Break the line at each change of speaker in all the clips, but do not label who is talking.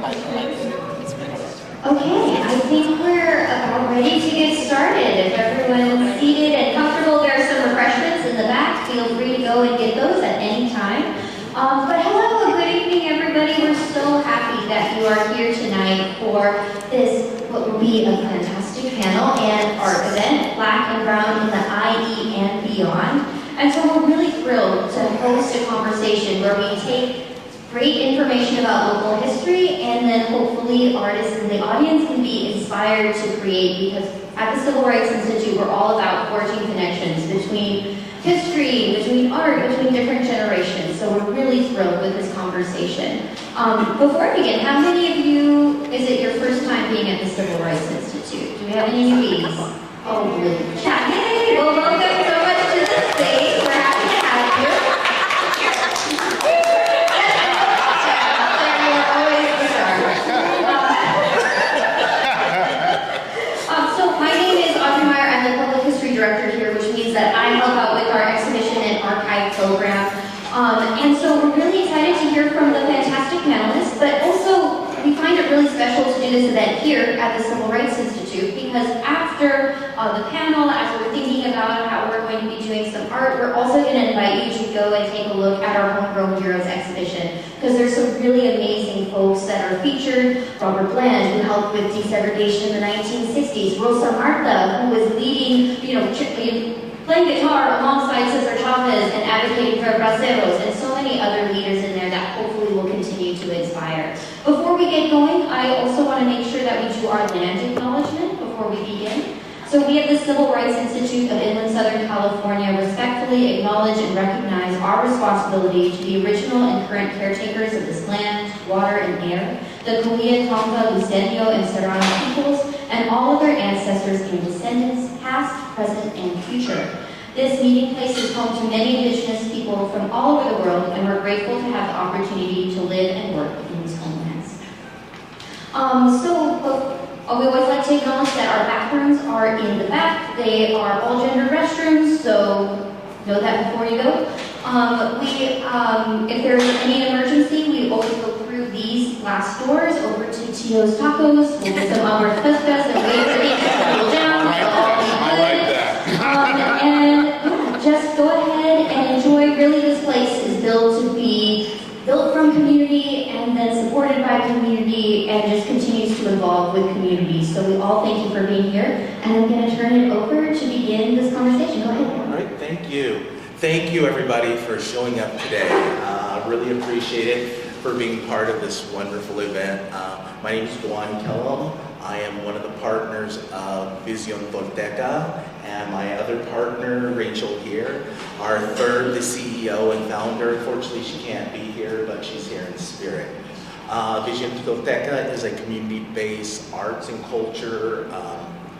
Okay, I think we're about ready to get started. If everyone's seated and comfortable, there are some refreshments in the back. Feel free to go and get those at any time. But hello, good evening, everybody. We're so happy that you are here tonight for this, what will be a fantastic panel and art event, Black and Brown in the IE and Beyond. And so we're really thrilled to host a conversation where we take great information about local history, and then hopefully artists in the audience can be inspired to create, because at the Civil Rights Institute, we're all about forging connections between history, between art, between different generations. So we're really thrilled with this conversation. Before I begin, how many of you, is it your first time being at the Civil Rights Institute? Do we have any newbies? Oh, really? Yeah, yay! Well, welcome so much to the stage. We're happy to have you. Director here, which means that I help out with our exhibition and archive program. And so we're really excited to hear from the fantastic panelists, but also we find it really special to do this event here at the Civil Rights Institute, because after the panel, as we're thinking about how we're going to be doing some art, we're also going to invite you to go and take a look at our Homegrown Heroes exhibition, because there's some really amazing folks that are featured. Robert Bland, who helped with desegregation in the 1960s. Rosa Martha, who was leading, playing guitar alongside Cesar Chavez and advocating for braceros, and so many other leaders in there that hopefully will continue to inspire. Before we get going, I also want to make sure that we do our land acknowledgement before we begin. So we at the Civil Rights Institute of Inland Southern California respectfully acknowledge and recognize our responsibility to the original and current caretakers of this land, water, and air, the Cahuilla, Tonga, Luiseño, and Serrano peoples, and all of their ancestors and descendants, past, present, and future. This meeting place is home to many indigenous people from all over the world, and we're grateful to have the opportunity to live and work in these homelands. We always like to acknowledge that our bathrooms are in the back. They are all gender restrooms, so know that before you go. If there's any emergency, we always go through these glass doors over to Tio's Tacos. We'll get some Albert Pescas and wait for these to cool down.
I like that.
And yeah, just go ahead and enjoy. Really, this place is built from community and then supported by community, and just continues to evolve with community. So we all thank you for being here, and I'm going to turn it over to begin this conversation. Go ahead.
All right, thank you. Thank you, everybody, for showing up today. Really appreciate it for being part of this wonderful event. My name is Juan Kellum. I am one of the partners of Vision Tolteca, and my other partner, Rachel here, our third, the CEO and founder. Unfortunately, she can't be here, but she's here in spirit. Vision Tolteca is a community-based arts and culture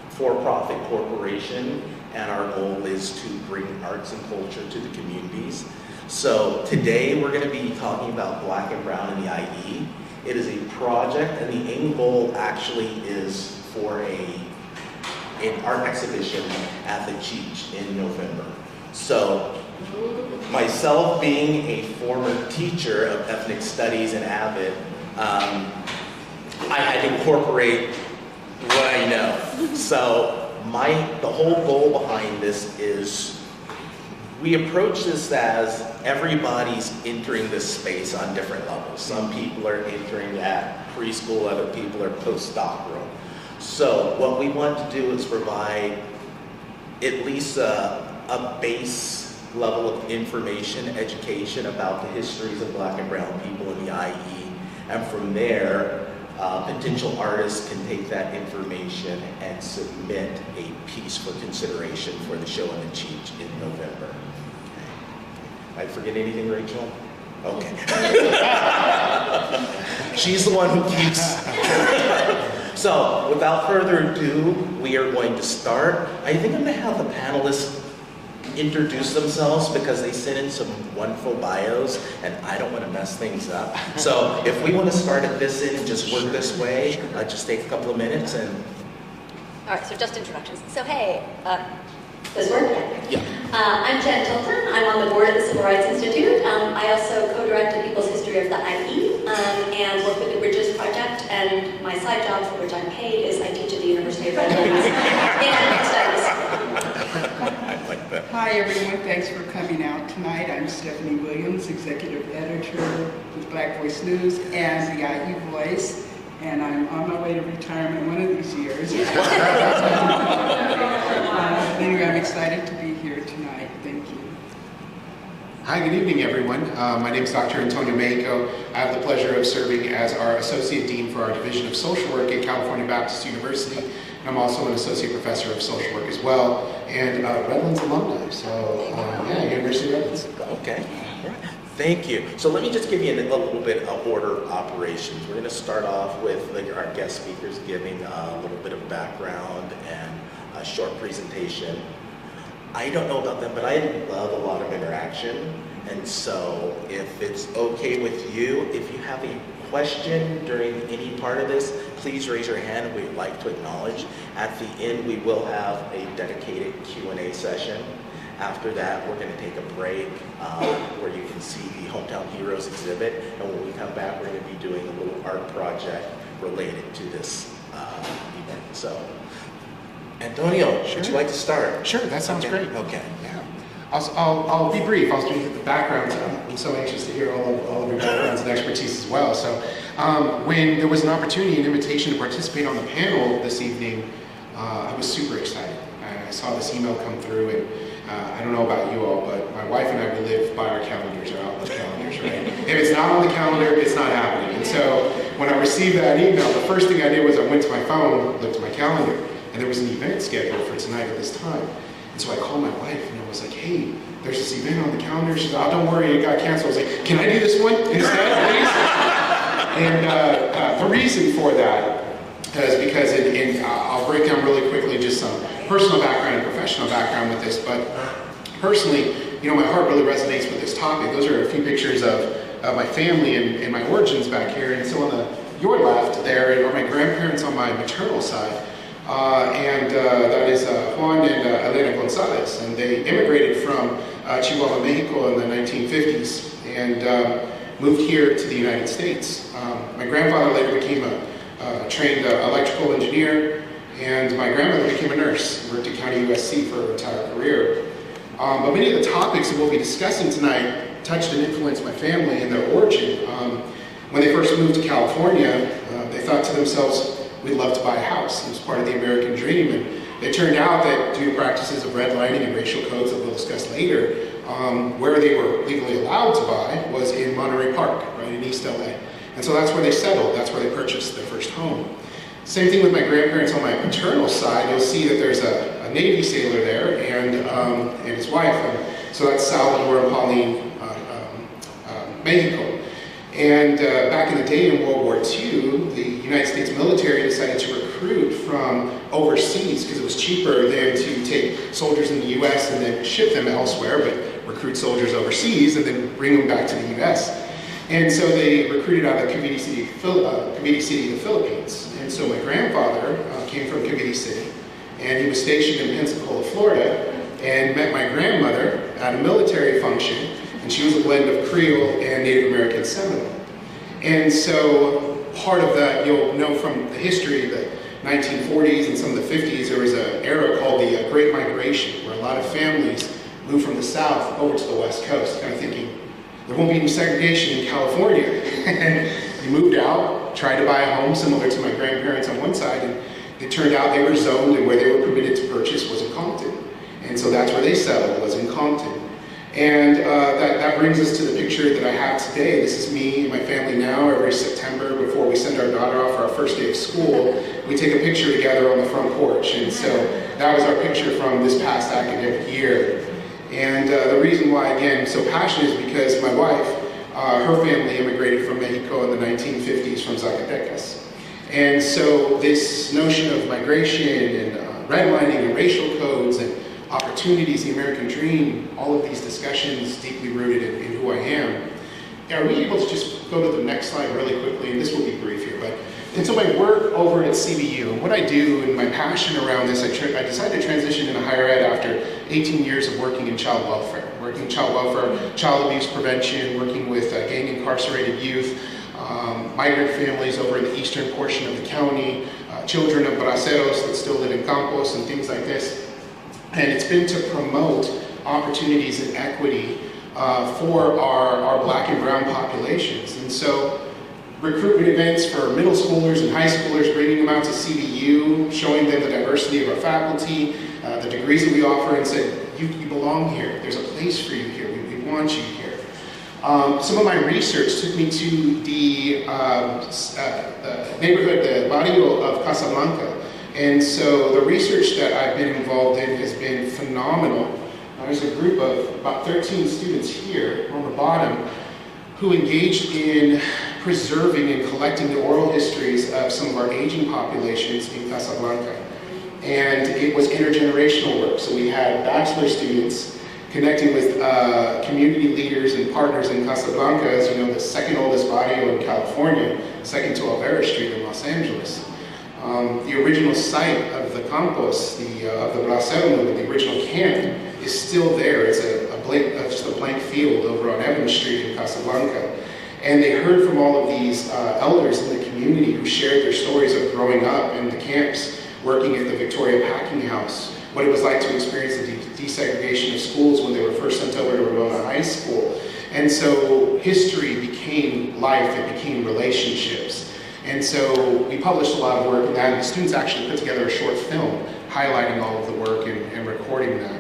for-profit corporation, and our goal is to bring arts and culture to the communities. So today we're going to be talking about Black and Brown in the IE. It is a project, and the end goal actually is for an art exhibition at the Cheech in November. So myself being a former teacher of ethnic studies and AVID, I had to incorporate what I know. So the whole goal behind this is we approach this as everybody's entering this space on different levels. Some people are entering at preschool, other people are postdoctoral. So what we want to do is provide at least a base level of information, education about the histories of Black and Brown people in the IE. And from there, potential artists can take that information and submit a piece for consideration for the show in the Cheech in November. Okay. I forget anything, Rachel? Okay. She's the one who keeps. So, without further ado, we are going to start. I think I'm going to have the panelists introduce themselves because they sent in some wonderful bios and I don't want to mess things up. So if we want to start at this end and just work this way, just take a couple of minutes and...
All right, so just introductions. So hey, does it work?
Yeah.
I'm Jen Tilton. I'm on the board of the Civil Rights Institute. I also co-direct the People's History of the IE and work with the Bridges Project side job for which I'm paid is I teach at the University of Redlands in ethnic studies.
I like that.
Hi everyone, thanks for coming out tonight. I'm Stephanie Williams, Executive Editor with Black Voice News and the IE Voice, and I'm on my way to retirement one of these years. Anyway, I'm excited to be here tonight. Thank you.
Hi, good evening everyone. My name is Dr. Antonio Mexico. I have the pleasure of serving as our Associate Dean for our Division of Social Work at California Baptist University. And I'm also an Associate Professor of Social Work as well, and Redlands alumni. So, yeah, University of Redlands.
Okay. Thank you. So let me just give you a little bit of order of operations. We're going to start off with our guest speakers giving a little bit of background and a short presentation. I don't know about them, but I love a lot of interaction. And so if it's okay with you, if you have a question during any part of this, please raise your hand. We'd like to acknowledge. At the end, we will have a dedicated Q&A session. After that, we're going to take a break where you can see the Hometown Heroes exhibit. And when we come back, we're going to be doing a little art project related to this event. So, Antonio, would you like to start?
Sure, that sounds great.
Okay.
Yeah. I'll be brief. I'll speak to the backgrounds. I'm so anxious to hear all of your backgrounds and expertise as well. So when there was an opportunity, an invitation to participate on the panel this evening, I was super excited. I saw this email come through, and I don't know about you all, but my wife and I, we live by our calendars, our Outlook calendars, right? If it's not on the calendar, it's not happening. And so when I received that email, the first thing I did was I went to my phone, looked at my calendar, and there was an event scheduled for tonight at this time. And so I called my wife and I was like, hey, there's this event on the calendar. She said, oh, don't worry, it got canceled. I was like, can I do this one instead, please? And the reason for that is because I'll break down really quickly just some personal background and professional background with this, but personally, you know, my heart really resonates with this topic. Those are a few pictures of my family and my origins back here. And so on your left there are my grandparents on my maternal side. That is Juan and Elena Gonzalez, and they immigrated from Chihuahua, Mexico in the 1950s and moved here to the United States. My grandfather later became a trained electrical engineer, and my grandmother became a nurse, worked at County USC for her entire career. But many of the topics that we'll be discussing tonight touched and influenced my family and their origin. When they first moved to California, they thought to themselves, we'd love to buy a house. It was part of the American dream. And it turned out that due to practices of redlining and racial codes that we'll discuss later, where they were legally allowed to buy was in Monterey Park, right in East LA. And so that's where they settled. That's where they purchased their first home. Same thing with my grandparents on my paternal side. You'll see that there's a Navy sailor there and his wife. And so that's Salvador and Pauline Mexico. And back in the day in World War II, the United States military decided to recruit from overseas because it was cheaper than to take soldiers in the US and then ship them elsewhere, but recruit soldiers overseas and then bring them back to the US. And so they recruited out of Cavite City, the Philippines. And so my grandfather came from Cavite City, and he was stationed in Pensacola, Florida, and met my grandmother at a military function. And she was a blend of Creole and Native American Seminole. And so part of that, you'll know from the history, the 1940s and some of the 50s, there was an era called the Great Migration, where a lot of families moved from the South over to the West Coast, kind of thinking, there won't be any segregation in California. And they moved out, tried to buy a home similar to my grandparents on one side, and it turned out they were zoned, and where they were permitted to purchase was in Compton. And so that's where they settled, was in Compton. And that brings us to the picture that I have today. This is me and my family now. Every September, before we send our daughter off for our first day of school, we take a picture together on the front porch. And so that was our picture from this past academic year. And the reason why, again, I'm so passionate is because my wife, her family immigrated from Mexico in the 1950s from Zacatecas. And so this notion of migration and redlining and racial codes and opportunities, the American dream, all of these discussions deeply rooted in who I am. Are we able to just go to the next slide really quickly? And this will be brief here, but and so my work over at CBU, and what I do and my passion around this, I decided to transition into higher ed after 18 years of working in child welfare, child abuse prevention, working with gang incarcerated youth, migrant families over in the eastern portion of the county, children of braceros that still live in campos and things like this. And it's been to promote opportunities and equity for our black and brown populations. And so recruitment events for middle schoolers and high schoolers, bringing them out to CBU, showing them the diversity of our faculty, the degrees that we offer, and said, you belong here. There's a place for you here. We want you here. Some of my research took me to the neighborhood, the barrio of Casablanca. And so the research that I've been involved in has been phenomenal. There's a group of about 13 students here on the bottom who engaged in preserving and collecting the oral histories of some of our aging populations in Casablanca. And it was intergenerational work. So we had bachelor students connecting with community leaders and partners in Casablanca, as you know, the second oldest barrio in California, second to Alvera Street in Los Angeles. The original site of the campus, of the bracero movement, the original camp, is still there. It's just a blank field over on Evans Street in Casablanca. And they heard from all of these elders in the community who shared their stories of growing up in the camps, working at the Victoria Packing House, what it was like to experience the desegregation of schools when they were first sent over to Ramona High School. And so history became life, it became relationships. And so we published a lot of work in that, and the students actually put together a short film highlighting all of the work and recording that.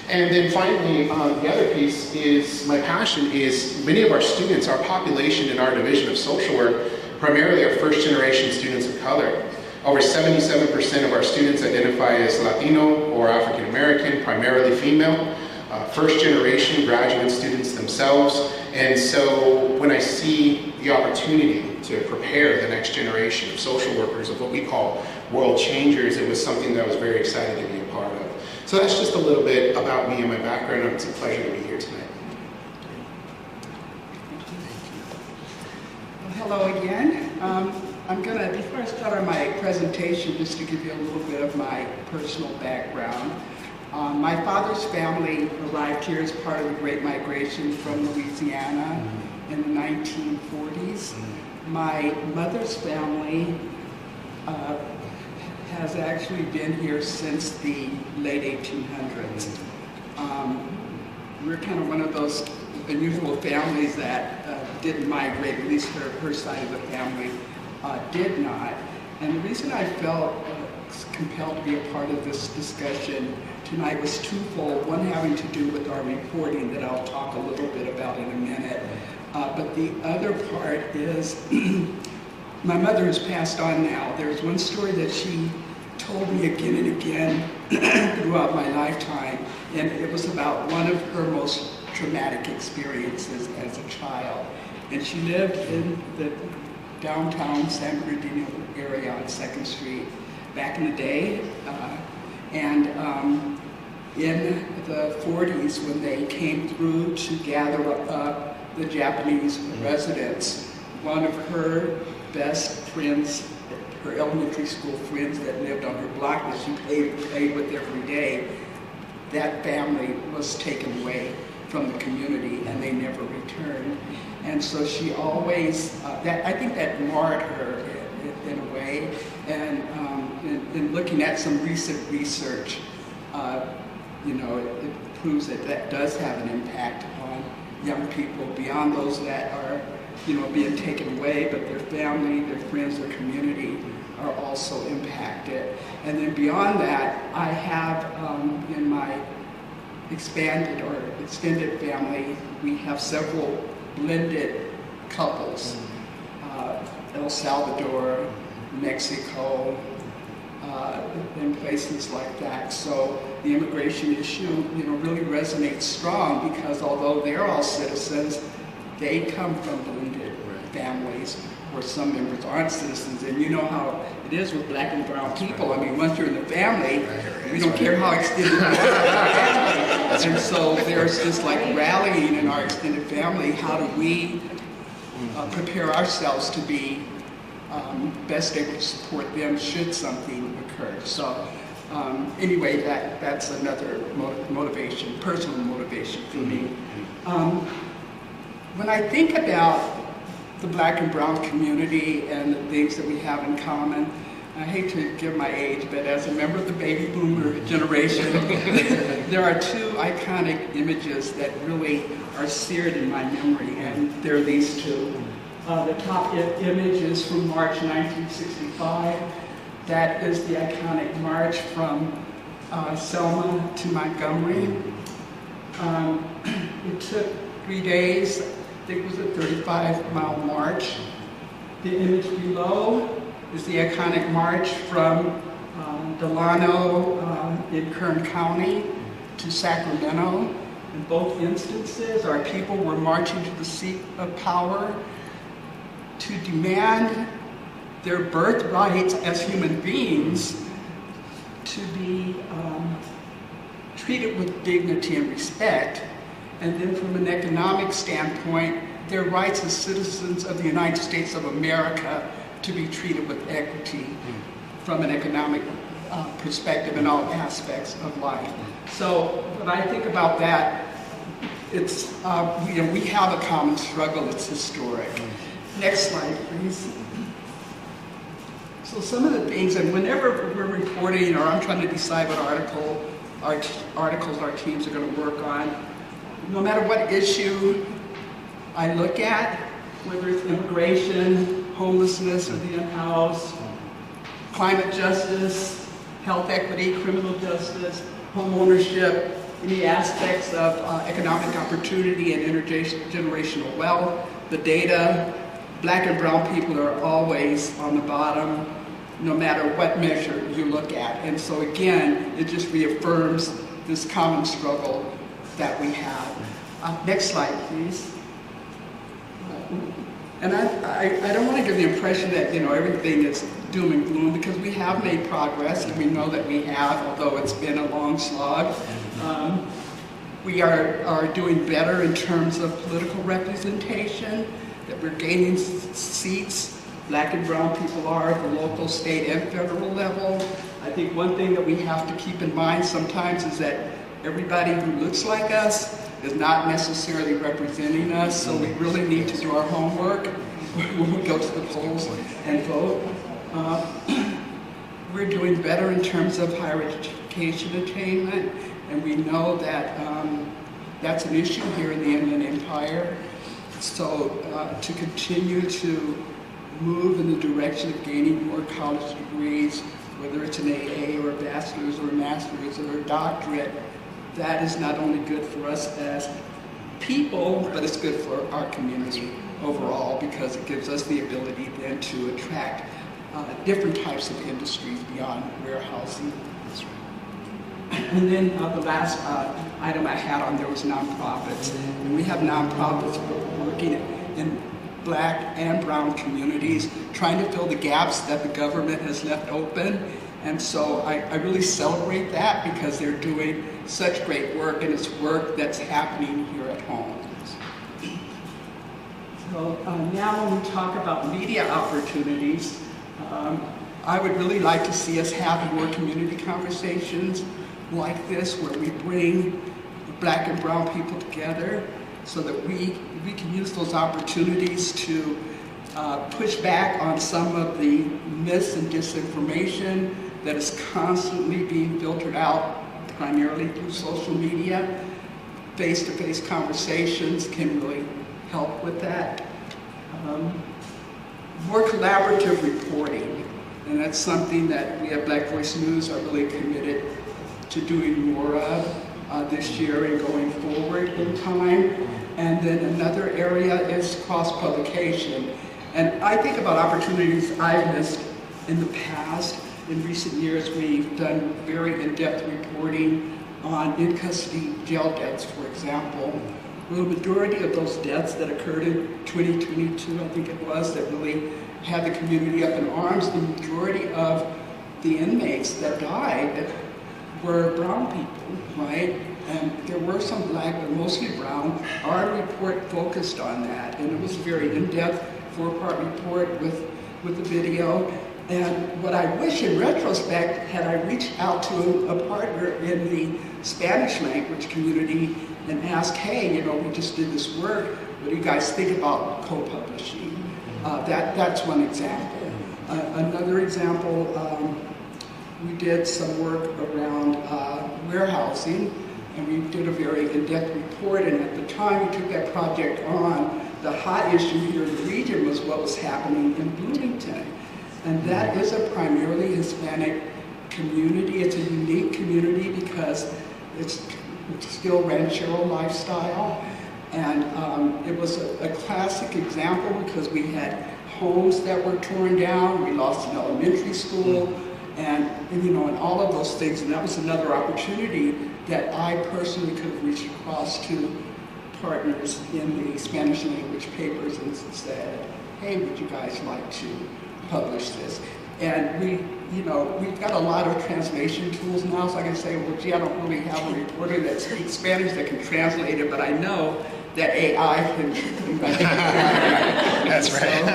And then finally, the other piece is, my passion is many of our students, our population in our division of social work, primarily are first generation students of color. Over 77% of our students identify as Latino or African American, primarily female, first generation graduate students themselves. And so when I see the opportunity to prepare the next generation of social workers, of what we call world changers, it was something that I was very excited to be a part of. So that's just a little bit about me and my background. It's a pleasure to be here tonight.
Well, hello again. I'm gonna, before I start on my presentation, just to give you a little bit of my personal background. My father's family arrived here as part of the Great Migration from Louisiana in the 1940s. My mother's family has actually been here since the late 1800s. We're kind of one of those unusual families that didn't migrate, at least her side of the family did not. And the reason I felt compelled to be a part of this discussion tonight was twofold. One having to do with our reporting that I'll talk a little bit about in a minute. But the other part is, my mother has passed on now. There's one story that she told me again and again throughout my lifetime, and it was about one of her most traumatic experiences as a child. And she lived in the downtown San Bernardino area on 2nd Street back in the day. In the 40s, when they came through to gather up the Japanese residents, one of her best friends, her elementary school friends that lived on her block that she played with every day, that family was taken away from the community and they never returned. And so she always, I think that marred her in a way. And in looking at some recent research, you know, it proves that that does have an impact on young people beyond those that are, you know, being taken away, but their family, their friends, their community are also impacted. And then beyond that, I have in my expanded or extended family, we have several blended couples, El Salvador, Mexico, and places like that. So the immigration issue, you know, really resonates strong because although they're all citizens, they come from blended families where some members aren't citizens. And you know how it is with black and brown people. I mean, once you're in the family, we don't care how extended you are. And so there's this like rallying in our extended family. How do we prepare ourselves to be best able to support them should something occur? So anyway, that's another motivation, personal motivation for me. When I think about the black and brown community and the things that we have in common. I hate to give my age, but as a member of the baby boomer generation, there are two iconic images that really are seared in my memory, and they're these two. The top image is from March 1965. That is the iconic march from Selma to Montgomery. It took 3 days. I think it was a 35-mile march. The image below is the iconic march from Delano in Kern County to Sacramento. In both instances, our people were marching to the seat of power to demand their birthrights as human beings to be treated with dignity and respect, and then from an economic standpoint, their rights as citizens of the United States of America to be treated with equity from an economic perspective in all aspects of life. So when I think about that, it's, we have a common struggle, it's historic. Next slide, please. So some of the things, and whenever we're reporting or I'm trying to decide what articles our teams are going to work on, no matter what issue I look at, whether it's immigration, homelessness or the unhoused, climate justice, health equity, criminal justice, home ownership, any aspects of economic opportunity and intergenerational wealth, the data, black and brown people are always on the bottom, no matter what measure you look at. And so again, it just reaffirms this common struggle that we have. Next slide, please. And I don't want to give the impression that, everything is doom and gloom, because we have made progress, and we know that we have, although it's been a long slog. We are doing better in terms of political representation, that we're gaining seats. Black and brown people are at the local, state, and federal level. I think one thing that we have to keep in mind sometimes is that everybody who looks like us is not necessarily representing us, so we really need to do our homework when we go to the polls and vote. We're doing better in terms of higher education attainment, and we know that that's an issue here in the Inland Empire. So to continue to move in the direction of gaining more college degrees, whether it's an AA or a bachelor's or a master's or a doctorate, that is not only good for us as people, but it's good for our community overall, because it gives us the ability then to attract different types of industries beyond warehousing. That's right. And then the last item I had on there was nonprofits. And we have nonprofits working in black and brown communities, trying to fill the gaps that the government has left open. And so I really celebrate that, because they're doing such great work, and it's work that's happening here at home. So now when we talk about media opportunities, I would really like to see us have more community conversations like this, where we bring black and brown people together so that we can use those opportunities to push back on some of the myths and disinformation that is constantly being filtered out, primarily through social media. Face-to-face conversations can really help with that. More collaborative reporting, and that's something that we at Black Voice News are really committed to doing more of this year and going forward in time. And then another area is cross-publication. And I think about opportunities I've missed in the past. In recent years, we've done very in-depth reporting on in-custody jail deaths, for example. The majority of those deaths that occurred in 2022, I think it was, that really had the community up in arms, the majority of the inmates that died were brown people, right? And there were some black, but mostly brown. Our report focused on that, and it was a very in-depth 4-part report with the video. And what I wish in retrospect, had I reached out to a partner in the Spanish language community and asked, hey, we just did this work, what do you guys think about co-publishing? That's one example. Another example, we did some work around warehousing, and we did a very in-depth report, and at the time we took that project on, the hot issue here in the region was what was happening in Bloomington. And that is a primarily Hispanic community. It's a unique community because it's still ranchero lifestyle. And it was a classic example because we had homes that were torn down, we lost an elementary school, and you know, and all of those things. And that was another opportunity that I personally could have reached across to partners in the Spanish language papers and said, hey, would you guys like to publish this? And we've got a lot of translation tools now, so I can say, well, gee, I don't really have a reporter that speaks Spanish that can translate it, but I know that AI can.
That's right.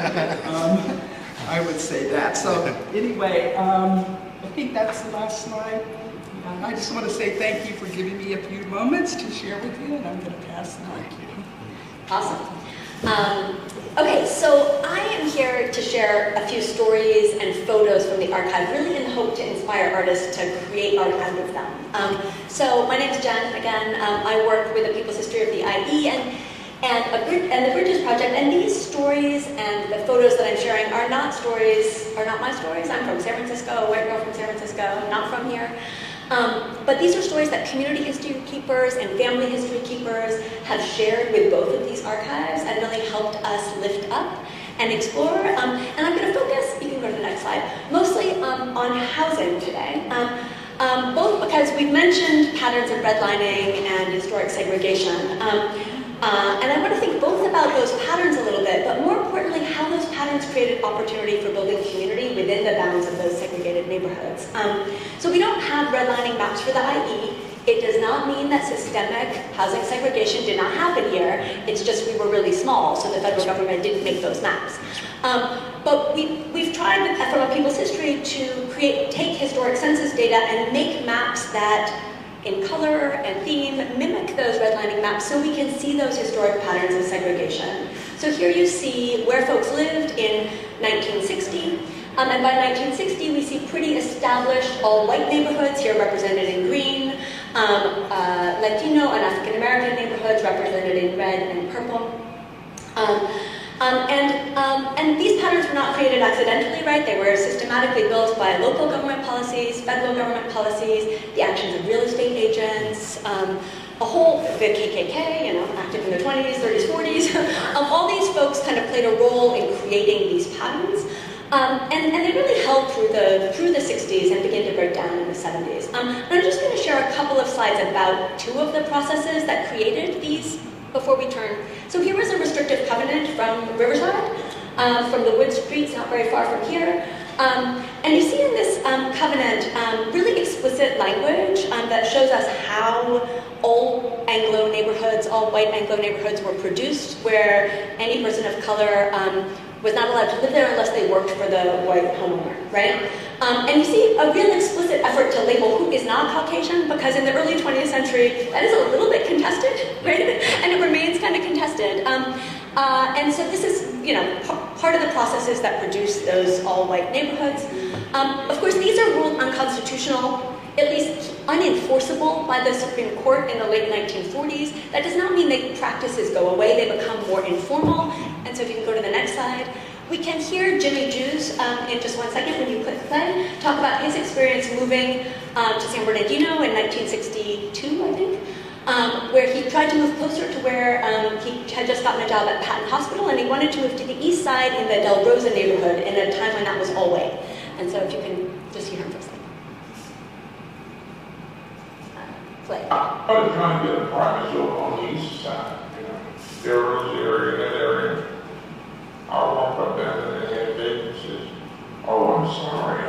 So, I would say that. So anyway, I think that's the last slide. I just want to say thank you for giving me a few moments to share with you, and I'm going to pass the mic.
Awesome. Okay, so I am here to share a few stories and photos from the archive, really in the hope to inspire artists to create art out of them. So my name is Jen. Again, I work with the People's History of the IE and the Bridges Project. And these stories and the photos that I'm sharing are not my stories. I'm from San Francisco, a white girl from San Francisco, not from here. But these are stories that community history keepers and family history keepers have shared with both of these archives and really helped us lift up and explore. And I'm going to focus, you can go to the next slide, mostly on housing today. Both because we've mentioned patterns of redlining and historic segregation. And I want to think both about those patterns a little bit, but more importantly, how those patterns created opportunity for building community within the bounds of those segregated neighborhoods. So we don't have redlining maps for the IE. It does not mean that systemic housing segregation did not happen here. It's just we were really small, so the federal government didn't make those maps. But we've tried from a people's history to take historic census data and make maps that in color and theme mimic those redlining maps so we can see those historic patterns of segregation. So here you see where folks lived in 1960, and by 1960 we see pretty established all-white neighborhoods, here represented in green, Latino and African American neighborhoods represented in red and purple. And these patterns were not created accidentally, right? They were systematically built by local government policies, federal government policies, the actions of real estate agents, the KKK, active in the 20s, 30s, 40s. All these folks kind of played a role in creating these patterns. And they really held through the 60s and began to break down in the 70s. And I'm just going to share a couple of slides about two of the processes that created these before we turn. So here is a restrictive covenant from Riverside, from the wood streets not very far from here. And you see in this covenant really explicit language that shows us how all Anglo neighborhoods, all white Anglo neighborhoods were produced, where any person of color was not allowed to live there unless they worked for the white homeowner, right? And you see a real explicit effort to label who is not Caucasian, because in the early 20th century, that is a little bit contested, right? And it remains kind of contested. And so this is, part of the processes that produce those all-white neighborhoods. Of course, these are ruled unconstitutional, at least unenforceable by the Supreme Court in the late 1940s. That does not mean the practices go away, they become more informal. And so if you can go to the next slide, we can hear Jimmy Jews in just one second when you click play, talk about his experience moving to San Bernardino in 1962, I think, where he tried to move closer to where he had just gotten a job at Patton Hospital, and he wanted to move to the east side in the Del Rosa neighborhood in a time when that was all white. And so if you can just hear him for a second. Play.
I was trying to get apartments over on the east side, Del Rosa area, that area. I walked up there and they had vacancies. Oh, I'm sorry,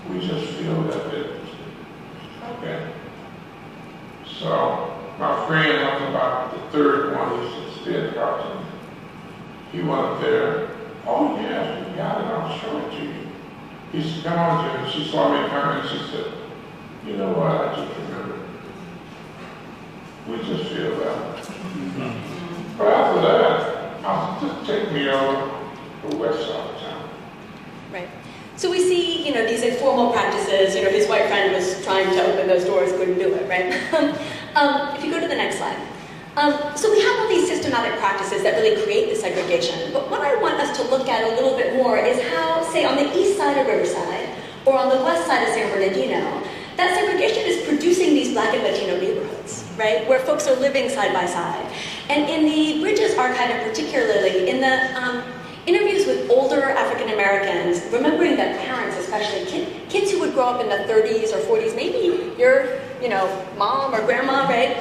we just filled that vacancy. Okay. So my friend, I was about the third one, he said, across from me. He went up there. Oh yes, we got it, I'll show it to you. He said, come on, Jim. She saw me coming and she said, you know what, I just remembered. We just filled that. But after that, I said, just take me over. the west side of town.
Right. So we see, these informal practices. His white friend was trying to open those doors, couldn't do it, right? If you go to the next slide. So we have all these systematic practices that really create the segregation. But what I want us to look at a little bit more is how, say, on the east side of Riverside, or on the west side of San Bernardino, that segregation is producing these Black and Latino neighborhoods, right? Where folks are living side by side. And in the Bridges archive, and particularly in the interviews with older African Americans, remembering that parents, especially kids who would grow up in the 30s or 40s, maybe your mom or grandma, right?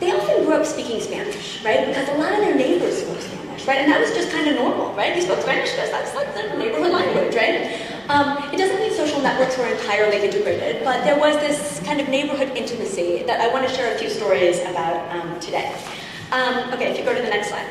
They often grew up speaking Spanish, right? Because a lot of their neighbors spoke Spanish, right? And that was just kind of normal, right? They spoke Spanish because that's like the neighborhood language, right? It doesn't mean social networks were entirely integrated, but there was this kind of neighborhood intimacy that I want to share a few stories about today. Okay, if you go to the next slide.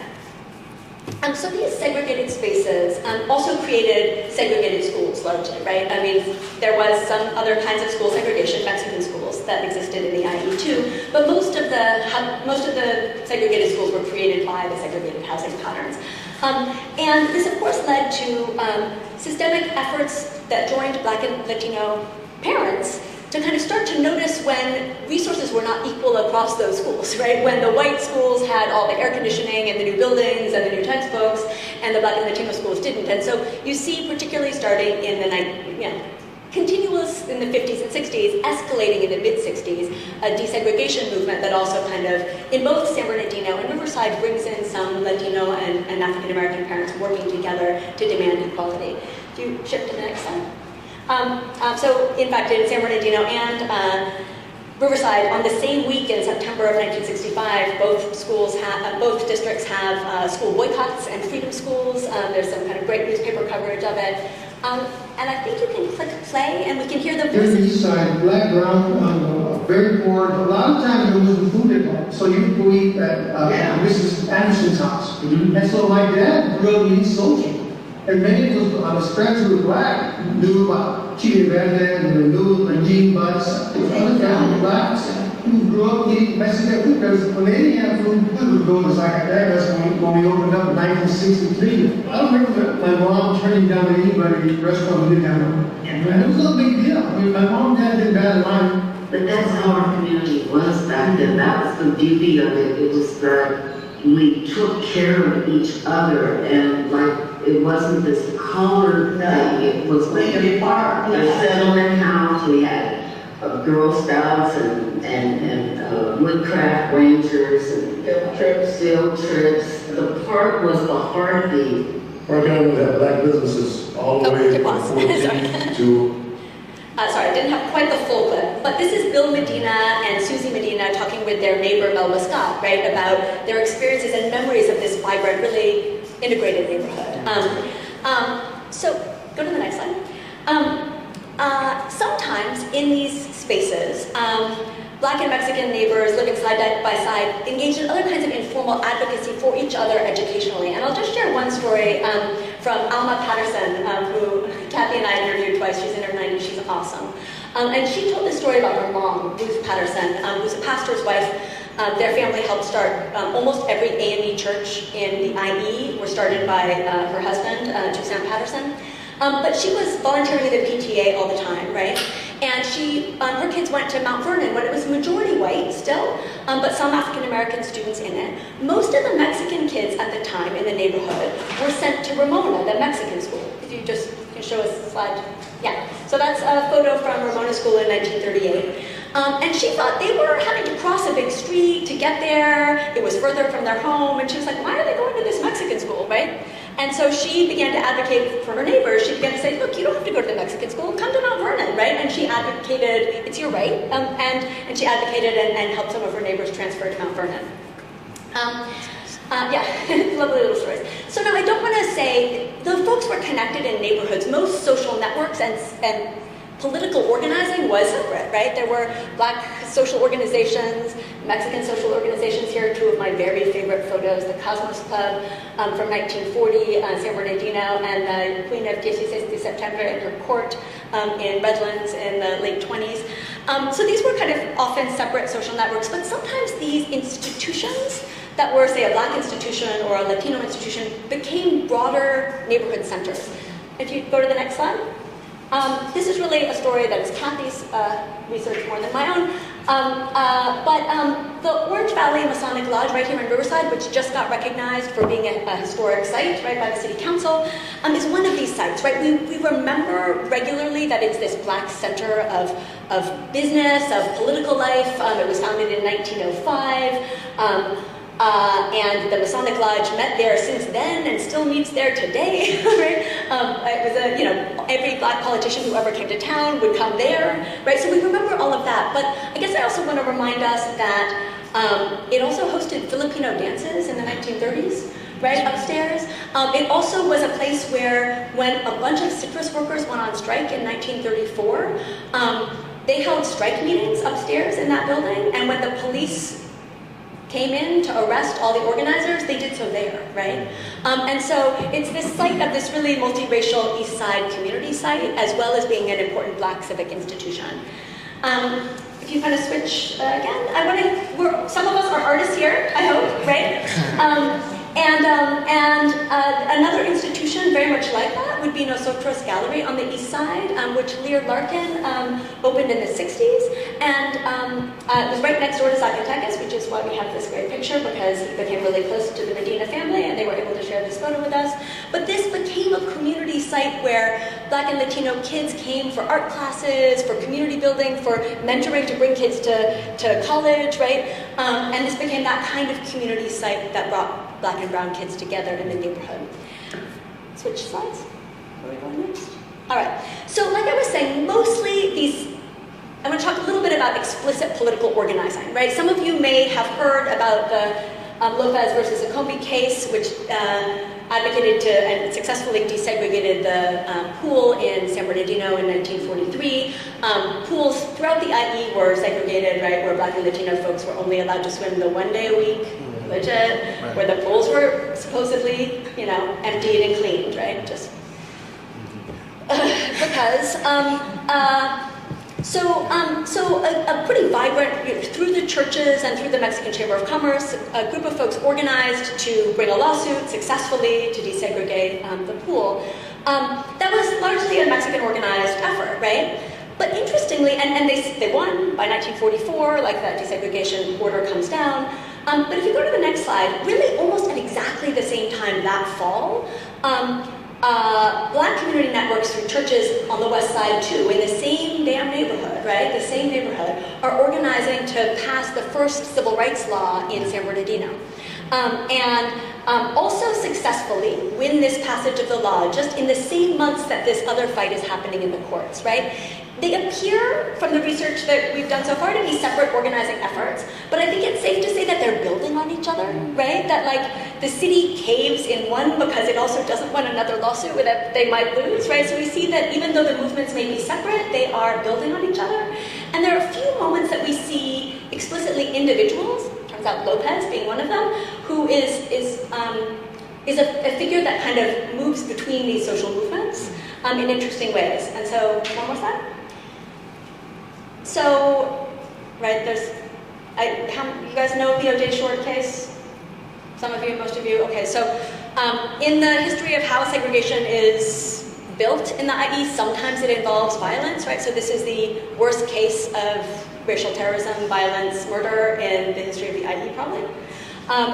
So these segregated spaces also created segregated schools largely, right? I mean, there was some other kinds of school segregation, Mexican schools, that existed in the IE too, but most of the segregated schools were created by the segregated housing patterns. And this, of course, led to systemic efforts that joined Black and Latino parents to kind of start to notice when resources were not equal across those schools, right? When the white schools had all the air conditioning and the new buildings and the new textbooks, and the Black and Latino schools didn't. And so you see, particularly starting in the continuous in the 50s and 60s, escalating in the mid-60s, a desegregation movement that also kind of, in both San Bernardino and Riverside, brings in some Latino and African American parents working together to demand equality. Do you shift to the next slide? So, in fact, in San Bernardino and Riverside, on the same week in September of 1965, both districts have school boycotts and freedom schools. There's some kind of great newspaper coverage of it. And I think you can click play, and we can hear the
Here's the east side, black, brown, very poor. A lot of times there was food at home, so you could go eat at Mrs. Anderson's house. And so my dad grew up eating social. And many of those friends who were black knew about Chile Verde, and knew Regine Butts, other family blacks who grew up eating Mexican food, because when they didn't have food, food would go to like that's when we opened up in 1963. I don't remember my mom turning down anybody at a restaurant we didn't have one. And it was no big deal. I mean, my mom and dad did bad in life.
But that's how our community was back then. That was the beauty of it. It was that we took care of each other, and it wasn't this colored thing. It was like a settlement house. We had Girl Scouts and Woodcraft Rangers and field trips. The park was the heartbeat.
Park Avenue had black businesses all the way from 14 to...
Sorry, I didn't have quite the full clip, but this is Bill Medina and Susie Medina talking with their neighbor Melba Scott, right, about their experiences and memories of this vibrant, really integrated neighborhood. So, go to the next slide. Sometimes in these spaces, Black and Mexican neighbors living side by side engaged in other kinds of informal advocacy for each other educationally. And I'll just share one story from Alma Patterson, who Kathy and I interviewed twice. She's in her 90s, she's awesome. And she told this story about her mom, Ruth Patterson, who's a pastor's wife. Their family helped start almost every AME church in the IE were started by her husband, Toussaint Patterson. But she was volunteering in the PTA all the time, right? And her kids went to Mount Vernon when it was majority white still, but some African-American students in it. Most of the Mexican kids at the time in the neighborhood were sent to Ramona, the Mexican school. If you just can show us a slide. Yeah, so that's a photo from Ramona School in 1938. And she thought they were having to cross a big street to get there. It was further from their home, and she was like, why are they going to this Mexican school, right? And so she began to advocate for her neighbors. She began to say, look, you don't have to go to the Mexican school, come to Mount Vernon, right? And she advocated, it's your right, and she advocated and helped some of her neighbors transfer to Mount Vernon. Lovely little stories. So now I don't want to say, the folks were connected in neighborhoods. Most social networks and political organizing was separate, right? There were Black social organizations, Mexican social organizations. Here are two of my very favorite photos, the Cosmos Club from 1940, San Bernardino, and the Queen of 16 de September in her court in Redlands in the late 20s. So these were kind of often separate social networks, but sometimes these institutions that were, say, a Black institution or a Latino institution became broader neighborhood centers. If you go to the next slide. This is really a story that is Kathy's research more than my own. The Orange Valley Masonic Lodge right here in Riverside, which just got recognized for being a historic site, right, by the City Council, is one of these sites, right? We remember regularly that it's this Black center of business, of political life. It was founded in 1905. And the Masonic Lodge met there since then and still meets there today, right? It was every Black politician who ever came to town would come there, right? So we remember all of that, but I guess I also want to remind us that it also hosted Filipino dances in the 1930s, right, upstairs. It also was a place where when a bunch of citrus workers went on strike in 1934, they held strike meetings upstairs in that building, and when the police came in to arrest all the organizers, they did so there, right? And so it's this site of this really multiracial East Side community site, as well as being an important Black civic institution. If you kind of switch again, some of us are artists here, I hope, right? Another institution very much like that would be Nosotros Gallery on the East Side, which Lear Larkin opened in the 60s, and it was right next door to Zacatecas, which is why we have this great picture, because he became really close to the Medina family, and they were able to share this photo with us. But this became a community site where Black and Latino kids came for art classes, for community building, for mentoring to bring kids to college, right? And this became that kind of community site that brought Black and brown kids together in the neighborhood. Switch slides. Where are we going next? All right. So like I was saying, mostly I want to talk a little bit about explicit political organizing, right? Some of you may have heard about the Lopez versus Accombe case, which advocated and successfully desegregated the pool in San Bernardino in 1943. Pools throughout the IE were segregated, right, where Black and Latino folks were only allowed to swim the one day a week, legit, where the pools were supposedly, emptied and cleaned, right? Just because. So a pretty vibrant, through the churches and through the Mexican Chamber of Commerce, a group of folks organized to bring a lawsuit successfully to desegregate the pool. That was largely a Mexican organized effort, right? But interestingly, and they won by 1944, like that desegregation order comes down. But if you go to the next slide, really almost at exactly the same time that fall, Black community networks through churches on the west side too, in the same damn neighborhood, right? The same neighborhood, are organizing to pass the first civil rights law in San Bernardino. Also successfully win this passage of the law just in the same months that this other fight is happening in the courts, right? They appear, from the research that we've done so far, to be separate organizing efforts, but I think it's safe to say that they're building on each other, right? That like the city caves in one because it also doesn't want another lawsuit that they might lose, right? So we see that even though the movements may be separate, they are building on each other. And there are a few moments that we see explicitly individuals, turns out Lopez being one of them, who is a figure that kind of moves between these social movements in interesting ways. And so, one more slide. So, right, you guys know the O.J. Short case? Some of you, most of you? Okay, so in the history of how segregation is built in the IE, sometimes it involves violence, right? So this is the worst case of racial terrorism, violence, murder in the history of the IE, probably.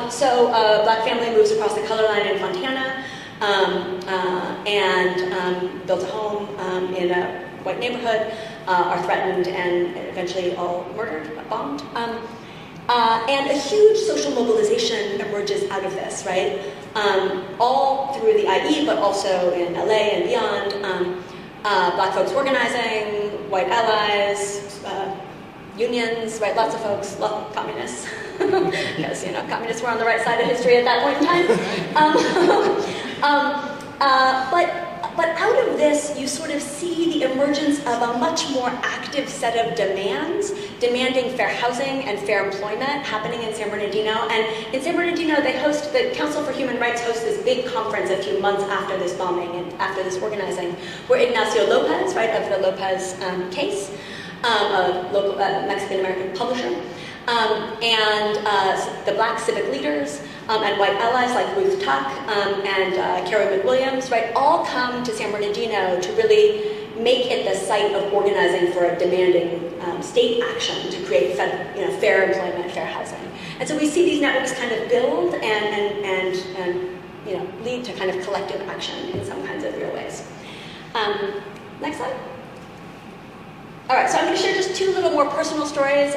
So a Black family moves across the color line in Fontana and built a home in a white neighborhood, are threatened and eventually all murdered, bombed. And a huge social mobilization emerges out of this, right? All through the IE, but also in LA and beyond. Black folks organizing, white allies, unions, right? Lots of folks, communists. Because, communists were on the right side of history at that point in time. But out of this, you sort of see the emergence of a much more active set of demands, demanding fair housing and fair employment happening in San Bernardino. And in San Bernardino, the Council for Human Rights hosts this big conference a few months after this bombing and after this organizing, where Ignacio Lopez, right, of the Lopez case, a local Mexican-American publisher, The black civic leaders and white allies like Ruth Tuck and Carrie McWilliams, right, all come to San Bernardino to really make it the site of organizing for a demanding state action to create fair employment, fair housing. And so we see these networks kind of build and lead to kind of collective action in some kinds of real ways. Next slide. All right, so I'm going to share just two little more personal stories.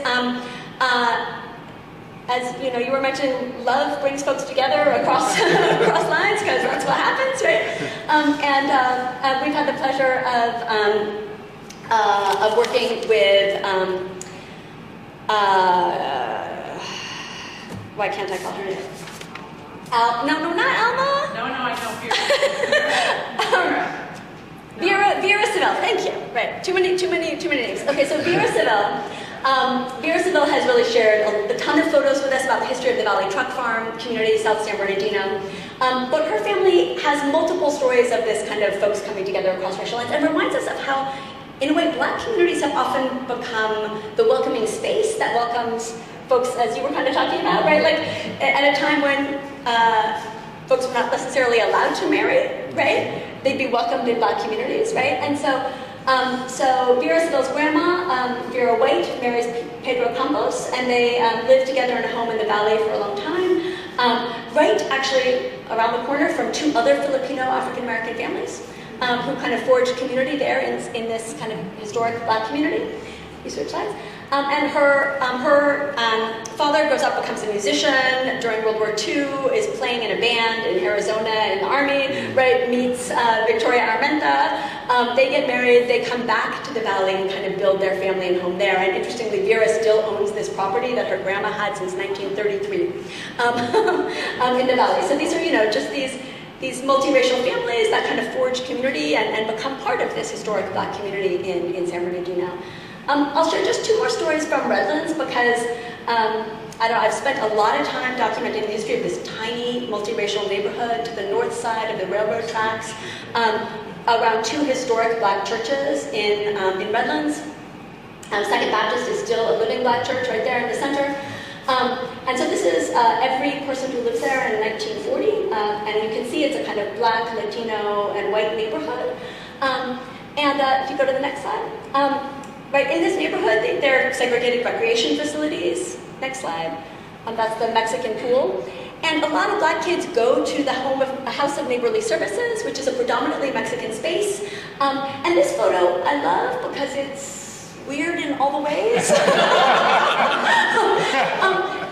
As you were mentioning, love brings folks together across across lines, because that's what happens, right? We've had the pleasure of working with why can't I call her name? No, not Alma.
No, I don't hear
Vera Seville, thank you. Right, too many names. Okay, so Vera Seville has really shared a ton of photos with us about the history of the Valley Truck Farm community, South San Bernardino. But her family has multiple stories of this kind of folks coming together across racial lines, and reminds us of how, in a way, Black communities have often become the welcoming space that welcomes folks, as you were kind of talking about, right? Like at a time when folks were not necessarily allowed to marry, right? They'd be welcomed in Black communities, right? And so Vera Seville's grandma, Vera White, marries Pedro Campos, and they lived together in a home in the valley for a long time. Right, actually, around the corner from two other Filipino African-American families who kind of forged community there in this kind of historic Black community. You switch sides. And her father grows up, becomes a musician during World War II, is playing in a band in Arizona in the Army, right, meets Victoria Armenta. They get married, they come back to the Valley and kind of build their family and home there. And interestingly, Vera still owns this property that her grandma had since 1933 in the Valley. So these are, just these multiracial families that kind of forge community and become part of this historic Black community in San Bernardino. I'll share just two more stories from Redlands because I've spent a lot of time documenting the history of this tiny multiracial neighborhood to the north side of the railroad tracks, around two historic Black churches in Redlands. Second Baptist is still a living Black church right there in the center. And so this is every person who lives there in 1940, and you can see it's a kind of Black, Latino, and white neighborhood. If you go to the next slide. Right, in this neighborhood, there are segregated recreation facilities. Next slide. That's the Mexican pool. And a lot of Black kids go to the House of Neighborly Services, which is a predominantly Mexican space. And this photo I love because it's weird in all the ways.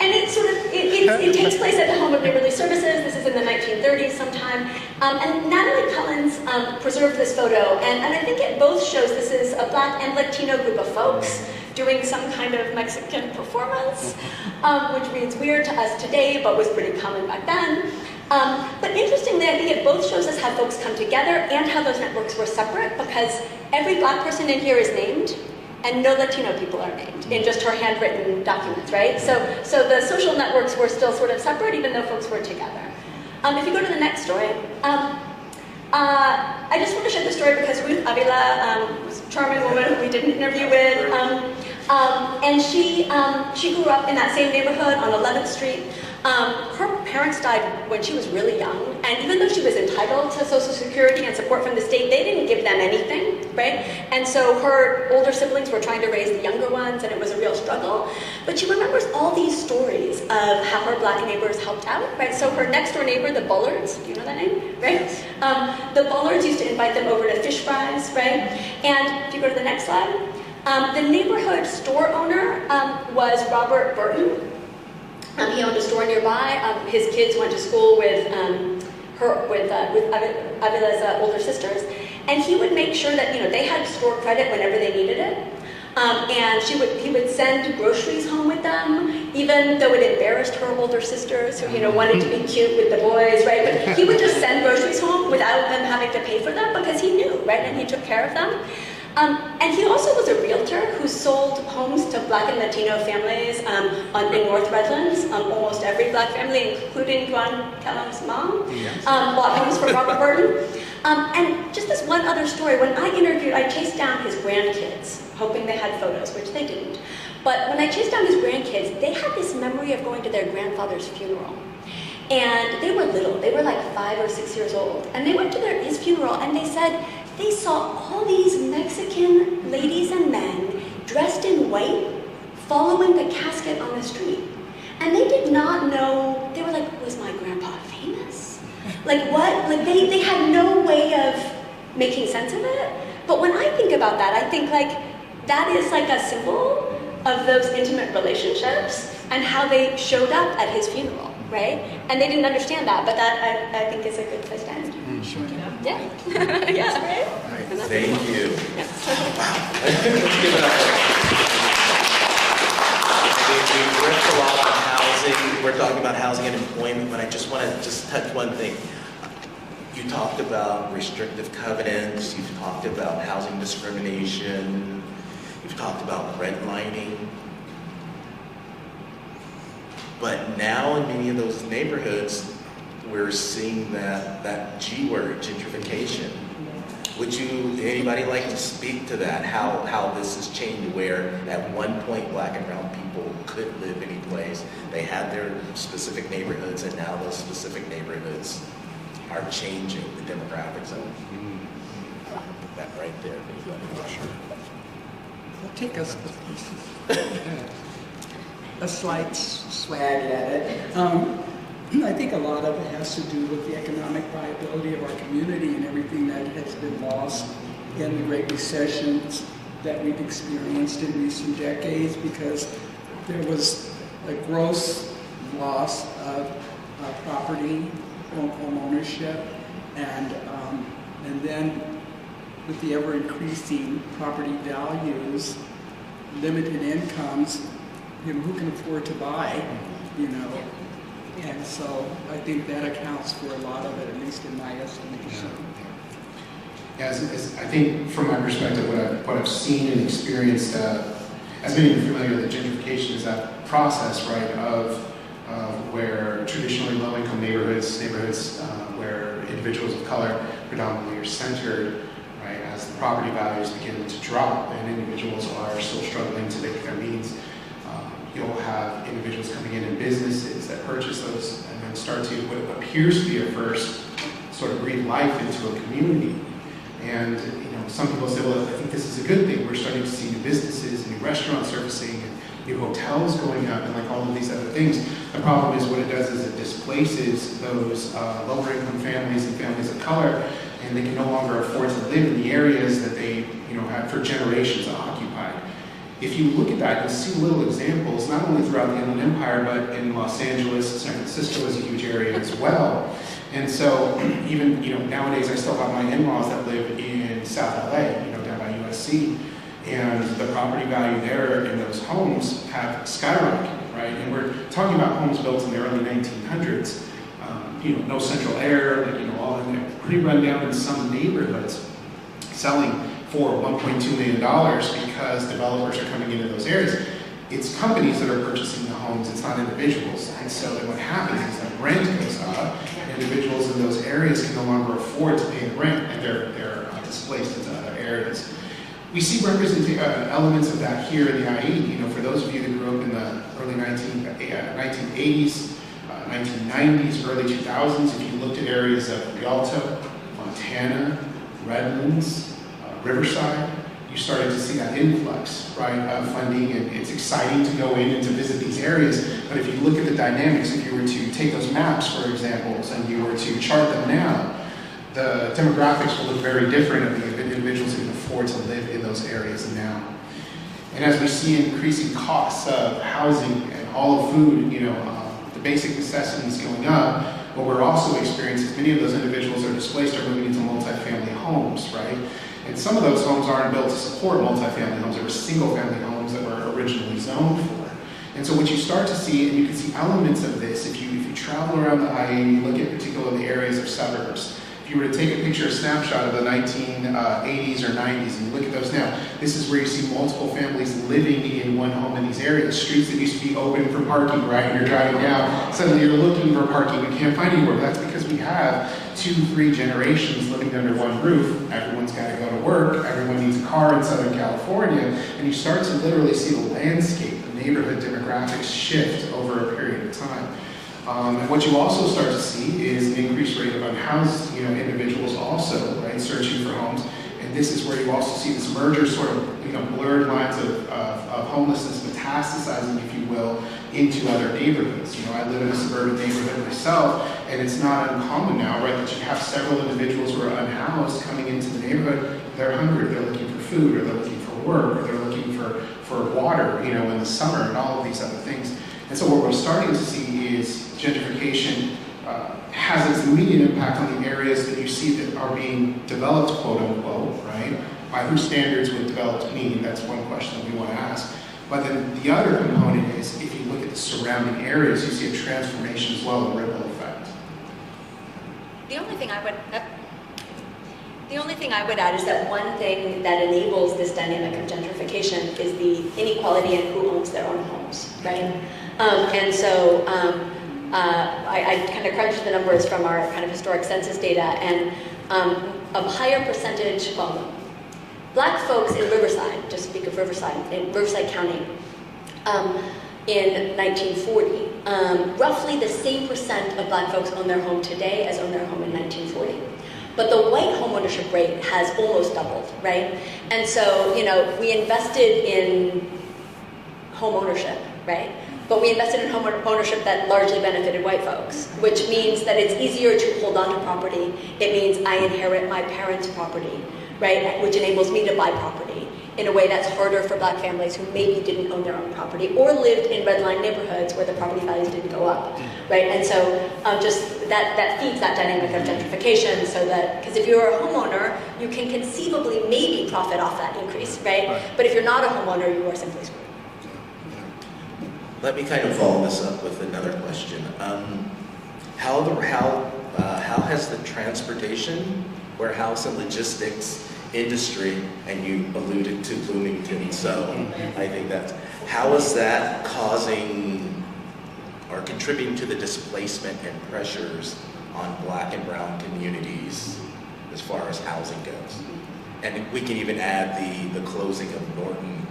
And it takes place at the Home of Neighborly Services. This is in the 1930s sometime. And Natalie Cullens preserved this photo. And I think it both shows this is a Black and Latino group of folks doing some kind of Mexican performance, which reads weird to us today, but was pretty common back then. But interestingly, I think it both shows us how folks come together and how those networks were separate, because every Black person in here is named, and no Latino people are named in just her handwritten documents, right? So the social networks were still sort of separate, even though folks were together. If you go to the next story, I just want to share this story because Ruth Avila was a charming woman who we did an interview with, and she grew up in that same neighborhood on 11th Street. Her parents died when she was really young, and even though she was entitled to Social Security and support from the state, they didn't give them anything, right? And so her older siblings were trying to raise the younger ones, and it was a real struggle. But she remembers all these stories of how her Black neighbors helped out, right? So her next door neighbor, the Bullards, do you know that name, right? The Bullards used to invite them over to fish fries, right? And if you go to the next slide, the neighborhood store owner was Robert Burton. He owned a store nearby. His kids went to school with Avila's older sisters, and he would make sure that they had store credit whenever they needed it. And he would send groceries home with them, even though it embarrassed her older sisters who wanted to be cute with the boys, right? But he would just send groceries home without them having to pay for them because he knew, right? And he took care of them. And he also was a realtor who sold homes to Black and Latino families in North Redlands. Almost every Black family, including Juan Kellam's mom, bought homes for Robert Burton. And just this one other story, when I interviewed, I chased down his grandkids, hoping they had photos, which they didn't. But when I chased down his grandkids, they had this memory of going to their grandfather's funeral. And they were little, they were like 5 or 6 years old. And they went to his funeral and they said they saw all these Mexican ladies and men dressed in white following the casket on the street. And they did not know, they were like, was my grandpa famous? Like what? Like they had no way of making sense of it. But when I think about that, I think like that is like a symbol of those intimate relationships and how they showed up at his funeral, right? And they didn't understand that, but that I think is a good place to end.
Sure.
Yeah. Yeah, right?
All right, thank you.
Yeah.
Wow. Let's give it up. We've ripped a lot on housing. We're talking about housing and employment, but I just want to touch one thing. You talked about restrictive covenants. You've talked about housing discrimination. You've talked about redlining. But now in many of those neighborhoods, we're seeing that G word, gentrification. Would anybody like to speak to that? How this has changed, where at one point black and brown people could live any place. They had their specific neighborhoods, and now those specific neighborhoods are changing the demographics of them. Put that right there, anybody?
I'll take a slight swag at it. I think a lot of it has to do with the economic viability of our community and everything that has been lost in the Great Recessions that we've experienced in recent decades, because there was a gross loss of property, home ownership, and then with the ever-increasing property values, limited incomes, who can afford to buy, And so I think that accounts for a lot of it, at least in my estimation.
Yeah, I think from my perspective, what I've seen and experienced, as many of you are familiar with, the gentrification is that process, right, of where traditionally low-income neighborhoods where individuals of color predominantly are centered, right, as the property values begin to drop and individuals are still struggling to make their means. You'll have individuals coming in businesses that purchase those and then start to what appears to be a first sort of breathe life into a community. And some people say, well, I think this is a good thing. We're starting to see new businesses, new restaurants surfacing, and new hotels going up, and like all of these other things. The problem is what it does is it displaces those lower income families and families of color, and they can no longer afford to live in the areas that they had for generations occupied. If you look at that, you'll see little examples, not only throughout the Inland Empire, but in Los Angeles. San Francisco is a huge area as well. And so even, nowadays I still have my in-laws that live in South LA, down by USC. And the property value there in those homes have skyrocketed, right? And we're talking about homes built in the early 1900s. No central air, all in there, pretty run down in some neighborhoods, selling for $1.2 million because developers are coming into those areas. It's companies that are purchasing the homes, it's not individuals. And so then what happens is that rent goes up, and individuals in those areas can no longer afford to pay the rent, and they're displaced into other areas. We see elements of that here in the IE. For those of you that grew up in the early 1980s, 1990s, early 2000s, if you looked at areas of Rialto, Montana, Redlands, Riverside, you started to see that influx, right, of funding, and it's exciting to go in and to visit these areas. But if you look at the dynamics, if you were to take those maps, for example, and you were to chart them now, the demographics will look very different of the individuals who can afford to live in those areas now. And as we see increasing costs of housing and all of food, the basic necessities going up, what we're also experiencing is many of those individuals that are displaced are moving into multifamily homes, right? And some of those homes aren't built to support multifamily homes. They were single-family homes that were originally zoned for. And so what you start to see, and you can see elements of this, if you travel around the IE and you look at particularly the areas of suburbs, if you were to take a picture, a snapshot of the 1980s or 90s, and you look at those now, this is where you see multiple families living in one home in these areas. Streets that used to be open for parking, right? And you're driving down, suddenly you're looking for parking, you can't find anywhere. That's because we you have 2-3 generations living under one roof, everyone's got to go to work, everyone needs a car in Southern California, and you start to literally see the landscape, the neighborhood demographics shift over a period of time. And what you also start to see is an increased rate of unhoused, individuals also, right, searching for homes. And this is where you also see this merger, sort of, blurred lines of homelessness metastasizing, if you will, into other neighborhoods. I live in a suburban neighborhood myself, and it's not uncommon now, right, that you have several individuals who are unhoused coming into the neighborhood. They're hungry, they're looking for food, or they're looking for work, or they're looking for water, in the summer, and all of these other things. And so what we're starting to see is gentrification has its immediate impact on the areas that you see that are being developed, quote unquote, right? By whose standards would developed mean? That's one question that we want to ask. But then the other component is, if you look at the surrounding areas, you see a transformation as well, a ripple effect.
The only thing I would add is that one thing that enables this dynamic of gentrification is the inequality in who owns their own homes, right? I kind of crunched the numbers from our kind of historic census data, and a higher percentage, Black folks in Riverside, just speak of Riverside, in Riverside County, in 1940, roughly the same percent of Black folks own their home today as own their home in 1940. But the white homeownership rate has almost doubled, right? And so, we invested in home ownership, right? But we invested in home ownership that largely benefited white folks, which means that it's easier to hold on to property. It means I inherit my parents' property, right? Which enables me to buy property in a way that's harder for Black families who maybe didn't own their own property or lived in redline neighborhoods where the property values didn't go up, right? And so just that feeds that dynamic of gentrification, so that, because if you're a homeowner, you can conceivably maybe profit off that increase, right? But if you're not a homeowner, you are simply screwed.
Let me kind of follow this up with another question. How has the transportation, warehouse, and logistics industry, and you alluded to Bloomington, so I think how is that causing or contributing to the displacement and pressures on Black and brown communities as far as housing goes? And we can even add the closing of Norton,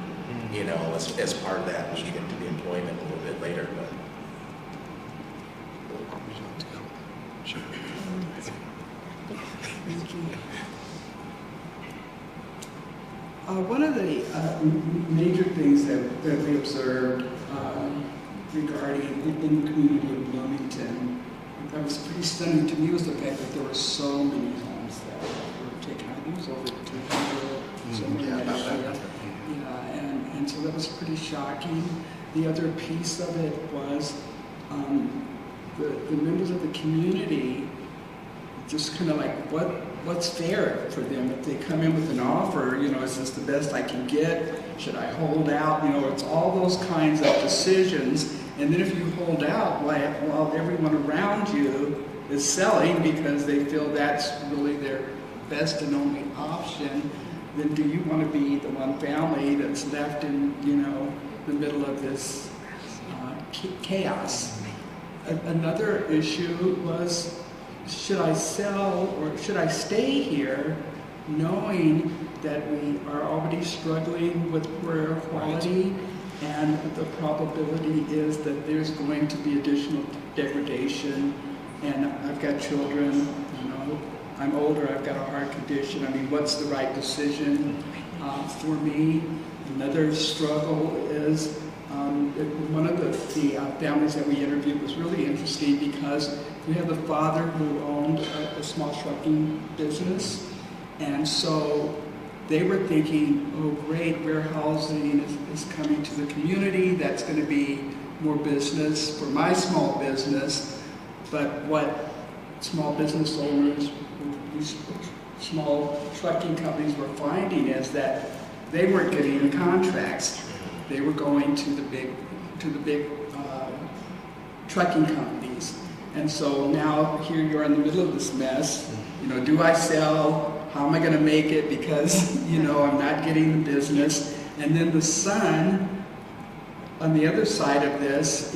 as part of that. We can get to the employment a little bit later, but.
One of the major things that we observed regarding in the community of Bloomington, that was pretty stunning to me, was the fact that there were so many homes that were taken out. It was over 200, something like that. And so that was pretty shocking. The other piece of it was the members of the community just kind of like, what's fair for them if they come in with an offer, is this the best I can get? Should I hold out? It's all those kinds of decisions. And then if you hold out while everyone around you is selling because they feel that's really their best and only option, then do you want to be the one family that's left in, the middle of this chaos? Another issue was, should I sell or should I stay here knowing that we are already struggling with poor quality, and the probability is that there's going to be additional degradation, and I've got children, I'm older, I've got a heart condition. I mean, what's the right decision for me? Another struggle is one of the families that we interviewed was really interesting, because we have the father who owned a small trucking business, and so they were thinking, oh great, warehousing is coming to the community, that's going to be more business for my small business. But what small business owners, these small trucking companies were finding is that they weren't getting the contracts. They were going to the big trucking companies. And so now here you're in the middle of this mess. Do I sell? How am I going to make it? Because, I'm not getting the business. And then the son, on the other side of this,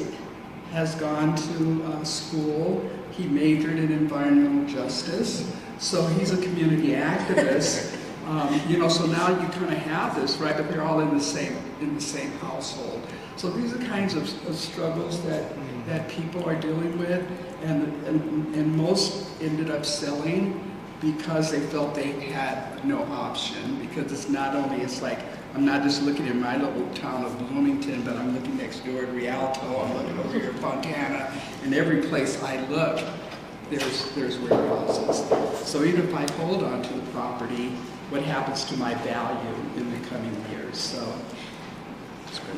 has gone to school. He majored in environmental justice, so he's a community activist. So now you kind of have this, right? But they're all in the same household. So these are kinds of struggles that people are dealing with, and most ended up selling because they felt they had no option. Because it's like, I'm not just looking at my little town of Bloomington, but I'm looking next door at Rialto, I'm looking over here at Fontana, and every place I look, there's warehouses. So even if I hold on to the property, what happens to my value in the coming years? So.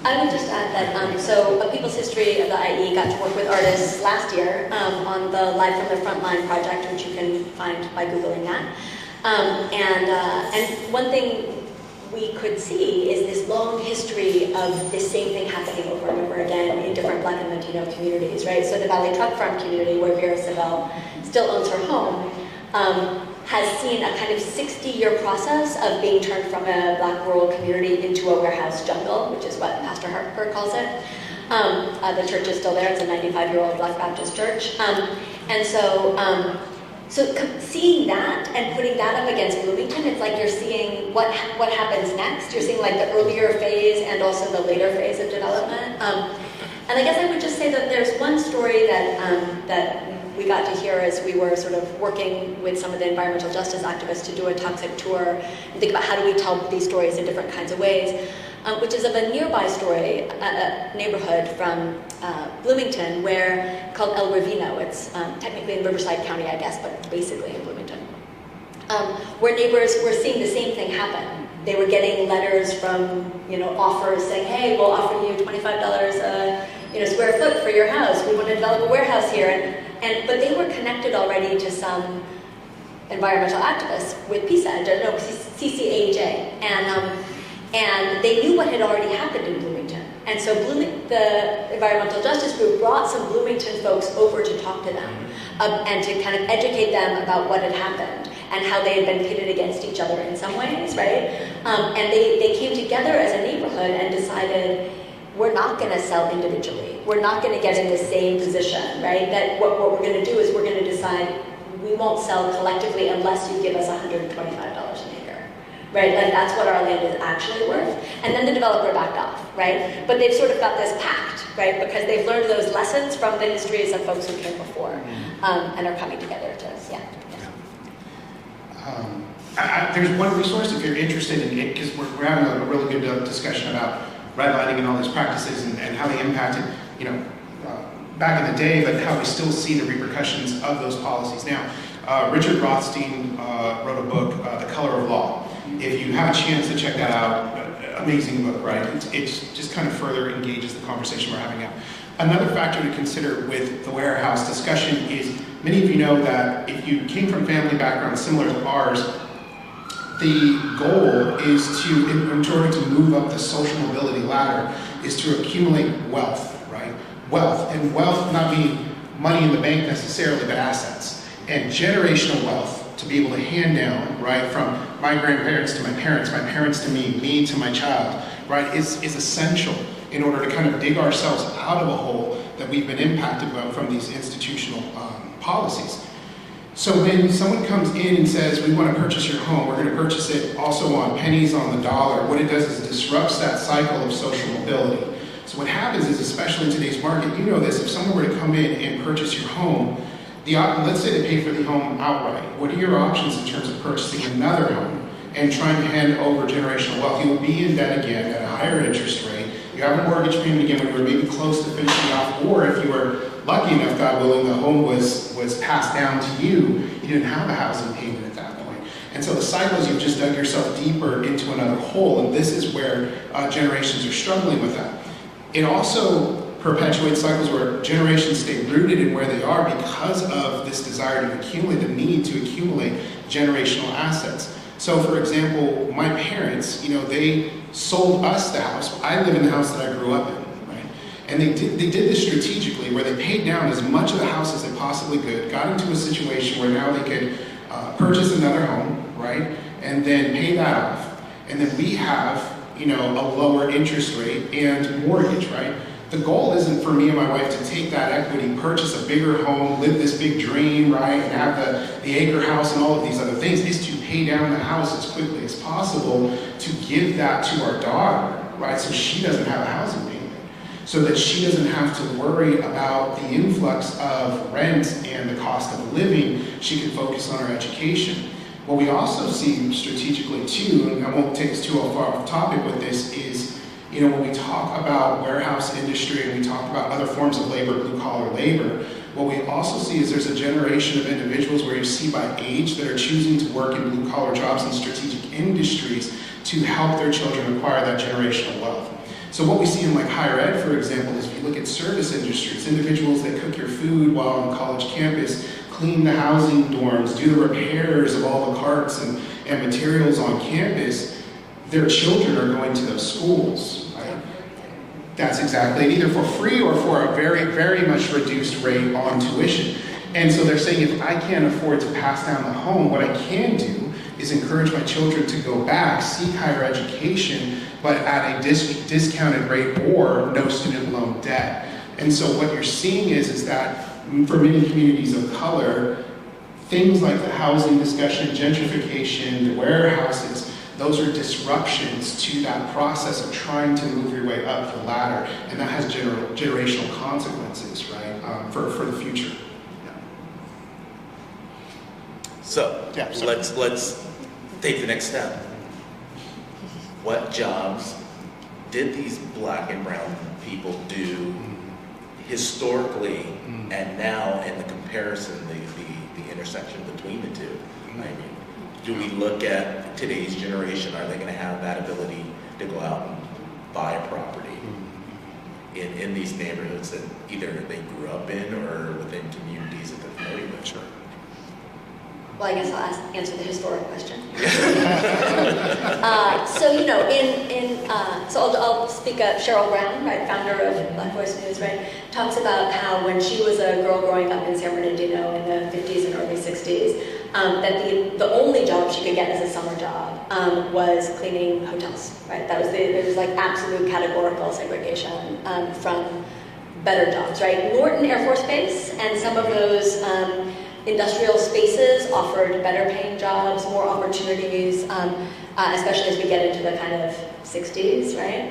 I would just add that, so A People's History of the IE got to work with artists last year on the Live from the Frontline project, which you can find by Googling that. And one thing we could see is this long history of this same thing happening over and over again in different Black and Latino communities, right? So the Valley Truck Farm community, where Vera Savell still owns her home, has seen a kind of 60-year process of being turned from a Black rural community into a warehouse jungle, which is what Pastor Harper calls it. The church is still there. It's a 95-year-old Black Baptist church. So seeing that and putting that up against Bloomington, it's like you're seeing what happens next. You're seeing like the earlier phase and also the later phase of development. And I guess I would just say that there's one story that we got to hear as we were sort of working with some of the environmental justice activists to do a toxic tour and think about how do we tell these stories in different kinds of ways, which is of a nearby story, a neighborhood from Bloomington called El Ravino. It's technically in Riverside County, I guess, but basically in Bloomington, where neighbors were seeing the same thing happen. They were getting letters from, offers saying, hey, we'll offer you $25 a square foot for your house. We want to develop a warehouse here. But they were connected already to some environmental activists with CCAJ, and they knew what had already happened in Bloomington. And so the environmental justice group brought some Bloomington folks over to talk to them and to kind of educate them about what had happened and how they had been pitted against each other in some ways, right? And they came together as a neighborhood and decided, we're not going to sell individually. We're not going to get in the same position, right? That what we're going to do is we're going to decide we won't sell collectively unless you give us $125 an acre, right? Like that's what our land is actually worth. And then the developer backed off, right? But they've sort of got this pact, right? Because they've learned those lessons from the histories of folks who came before and are coming together to,
There's one resource if you're interested in it, because we're having a really good discussion about redlining and all these practices and how they impacted, back in the day, but how we still see the repercussions of those policies now. Richard Rothstein wrote a book, The Color of Law. If you have a chance to check that out, amazing book, right? It just kind of further engages the conversation we're having now. Another factor to consider with the warehouse discussion is, many of you know that if you came from family backgrounds similar to ours, the goal is to, in order to move up the social mobility ladder, is to accumulate wealth, right? Wealth, and wealth not being money in the bank necessarily, but assets. And generational wealth to be able to hand down, right, from my grandparents to my parents to me to my child, right, is essential in order to kind of dig ourselves out of a hole that we've been impacted by from these institutional policies. So when someone comes in and says, we want to purchase your home, we're going to purchase it also on pennies on the dollar, what it does is it disrupts that cycle of social mobility. So what happens is, especially in today's market, you know this, if someone were to come in and purchase your home, let's say they pay for the home outright. What are your options in terms of purchasing another home and trying to hand over generational wealth? You will be in debt again at a higher interest rate. You have a mortgage payment again when you were maybe close to finishing off, or if you were lucky enough, God willing, the home was passed down to you, you didn't have a housing payment at that point. And so the cycles, you've just dug yourself deeper into another hole, and this is where generations are struggling with that. It also perpetuates cycles where generations stay rooted in where they are because of this desire to accumulate, the need to accumulate generational assets. So for example, my parents, they sold us the house. I live in the house that I grew up in, right? And they did this strategically where they paid down as much of the house as they possibly could, got into a situation where now they could purchase another home, right? And then pay that off. And then we have, a lower interest rate and mortgage, right? The goal isn't for me and my wife to take that equity, purchase a bigger home, live this big dream, right, and have the acre house and all of these other things. It's to pay down the house as quickly as possible to give that to our daughter, right, so she doesn't have a housing payment, so that she doesn't have to worry about the influx of rent and the cost of living. She can focus on her education. What we also see strategically too, and I won't take us too far off topic with this, is when we talk about warehouse industry and we talk about other forms of labor, blue-collar labor, what we also see is there's a generation of individuals where you see by age that are choosing to work in blue-collar jobs in strategic industries to help their children acquire that generational wealth. So what we see in like higher ed, for example, is if you look at service industries, individuals that cook your food while on college campus, clean the housing dorms, do the repairs of all the carts and materials on campus, their children are going to those schools, right? That's exactly it, either for free or for a very, very much reduced rate on tuition. And so they're saying, if I can't afford to pass down the home, what I can do is encourage my children to go back, seek higher education, but at a discounted rate or no student loan debt. And so what you're seeing is that for many communities of color, things like the housing discussion, gentrification, the warehouses, those are disruptions to that process of trying to move your way up the ladder, and that has generational consequences, right, for the future. Yeah.
So let's take the next step. What jobs did these black and brown people do historically, and now in the comparison, the intersection between the two? I mean, do we look at today's generation? Are they going to have that ability to go out and buy a property in these neighborhoods that either they grew up in or within communities that they're familiar with? Sure.
Well, I guess I'll answer the historic question. So I'll speak of Cheryl Brown, right, founder of Black Voice News, right, talks about how when she was a girl growing up in San Bernardino in the 50s and early 60s, that the only job she could get as a summer job was cleaning hotels, right? There was like absolute categorical segregation from better jobs, right? Norton Air Force Base and some of those industrial spaces offered better paying jobs, more opportunities, especially as we get into the kind of 60s, right?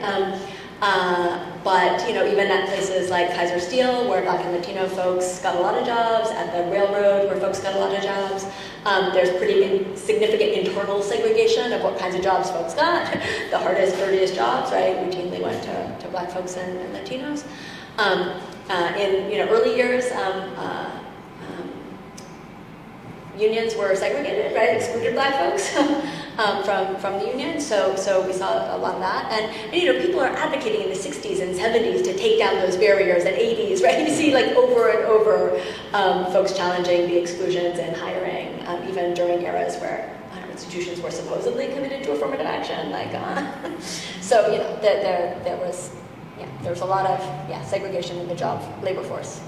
But even at places like Kaiser Steel, where Black and Latino folks got a lot of jobs, at the railroad, where folks got a lot of jobs, there's pretty significant internal segregation of what kinds of jobs folks got. The hardest, dirtiest jobs, right, routinely went to Black folks and Latinos. In early years, unions were segregated, right? Excluded Black folks from the union. So we saw a lot of that. And people are advocating in the 60s and 70s to take down those barriers, and 80s, right? You see like over and over folks challenging the exclusions and hiring, even during eras where institutions were supposedly committed to affirmative action. So there was a lot of segregation in the job labor force.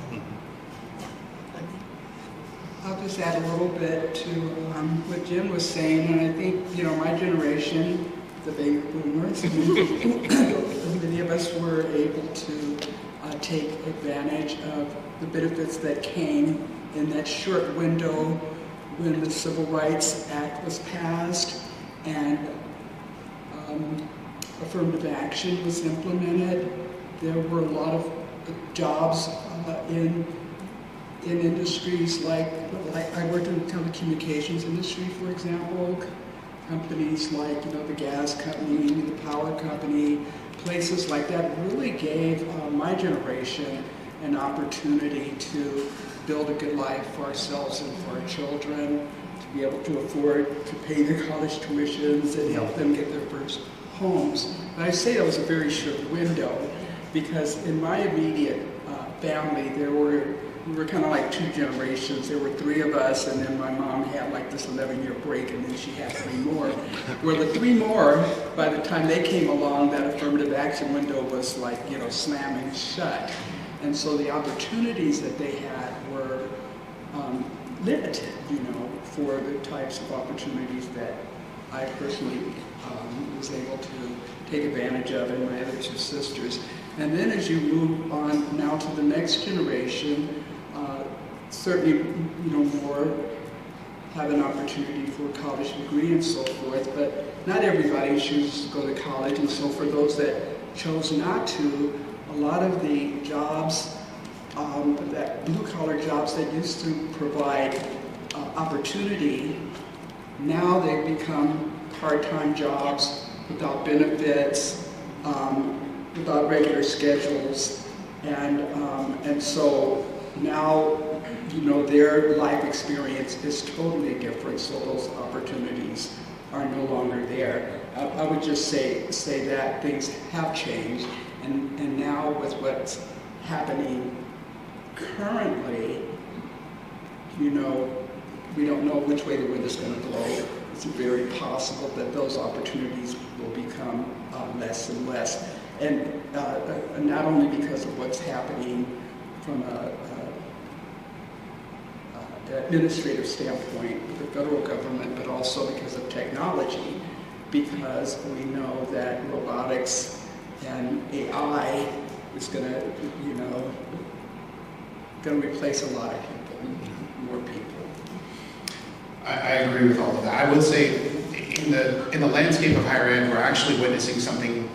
I'll just add a little bit to what Jim was saying, and I think, my generation, the baby boomers, many of us were able to take advantage of the benefits that came in that short window when the Civil Rights Act was passed and affirmative action was implemented. There were a lot of jobs in industries like I worked in the telecommunications industry, for example. Companies like the gas company, the power company, places like that really gave my generation an opportunity to build a good life for ourselves and for our children, to be able to afford to pay their college tuitions and help them get their first homes. But I say it was a very short window because in my immediate family we were kind of like two generations. There were three of us, and then my mom had like this 11-year break, and then she had three more. Where the three more, by the time they came along, that affirmative action window was like, slamming shut. And so the opportunities that they had were limited, for the types of opportunities that I personally was able to take advantage of, and my other two sisters. And then as you move on now to the next generation, certainly, more have an opportunity for a college degree and so forth, but not everybody chooses to go to college, and so for those that chose not to, a lot of the jobs, that blue-collar jobs that used to provide opportunity, now they've become part-time jobs without benefits, without regular schedules, and so now, their life experience is totally different, so those opportunities are no longer there. I would just say that things have changed, and now with what's happening currently, we don't know which way the wind is going to blow. It's very possible that those opportunities will become less and less, and not only because of what's happening from an administrative standpoint with the federal government, but also because of technology, because we know that robotics and AI is going to replace a lot of people, more people.
I agree with all of that. I will say, in the landscape of higher ed, we're actually witnessing something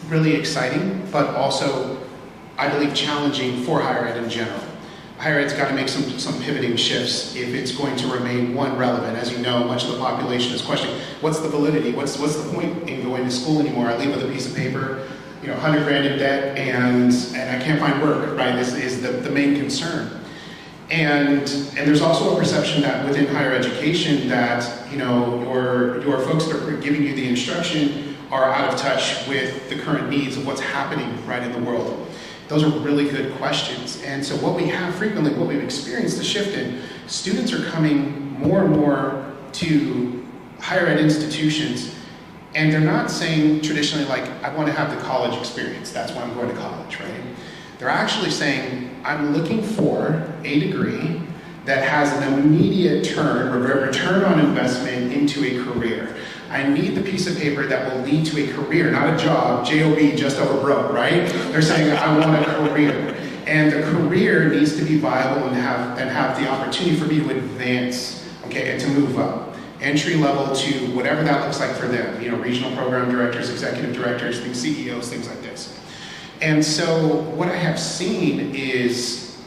really exciting, but also, I believe, challenging for higher ed in general. Higher ed's got to make some pivoting shifts if it's going to remain, one, relevant. As you know, much of the population is questioning, what's the validity? What's the point in going to school anymore? I leave with a piece of paper, 100 grand in debt, and I can't find work, right? This is the main concern. And there's also a perception that within higher education that, your folks that are giving you the instruction are out of touch with the current needs of what's happening right in the world. Those are really good questions. And so what we have frequently, what we've experienced the shift in, students are coming more and more to higher ed institutions, and they're not saying traditionally like, I want to have the college experience, that's why I'm going to college, right? They're actually saying, I'm looking for a degree that has an immediate return on investment into a career. I need the piece of paper that will lead to a career, not a job, J-O-B, just over broke, right? They're saying, I want a career. And the career needs to be viable and have the opportunity for me to advance, okay, and to move up. Entry level to whatever that looks like for them, regional program directors, executive directors, CEOs, things like this. And so what I have seen is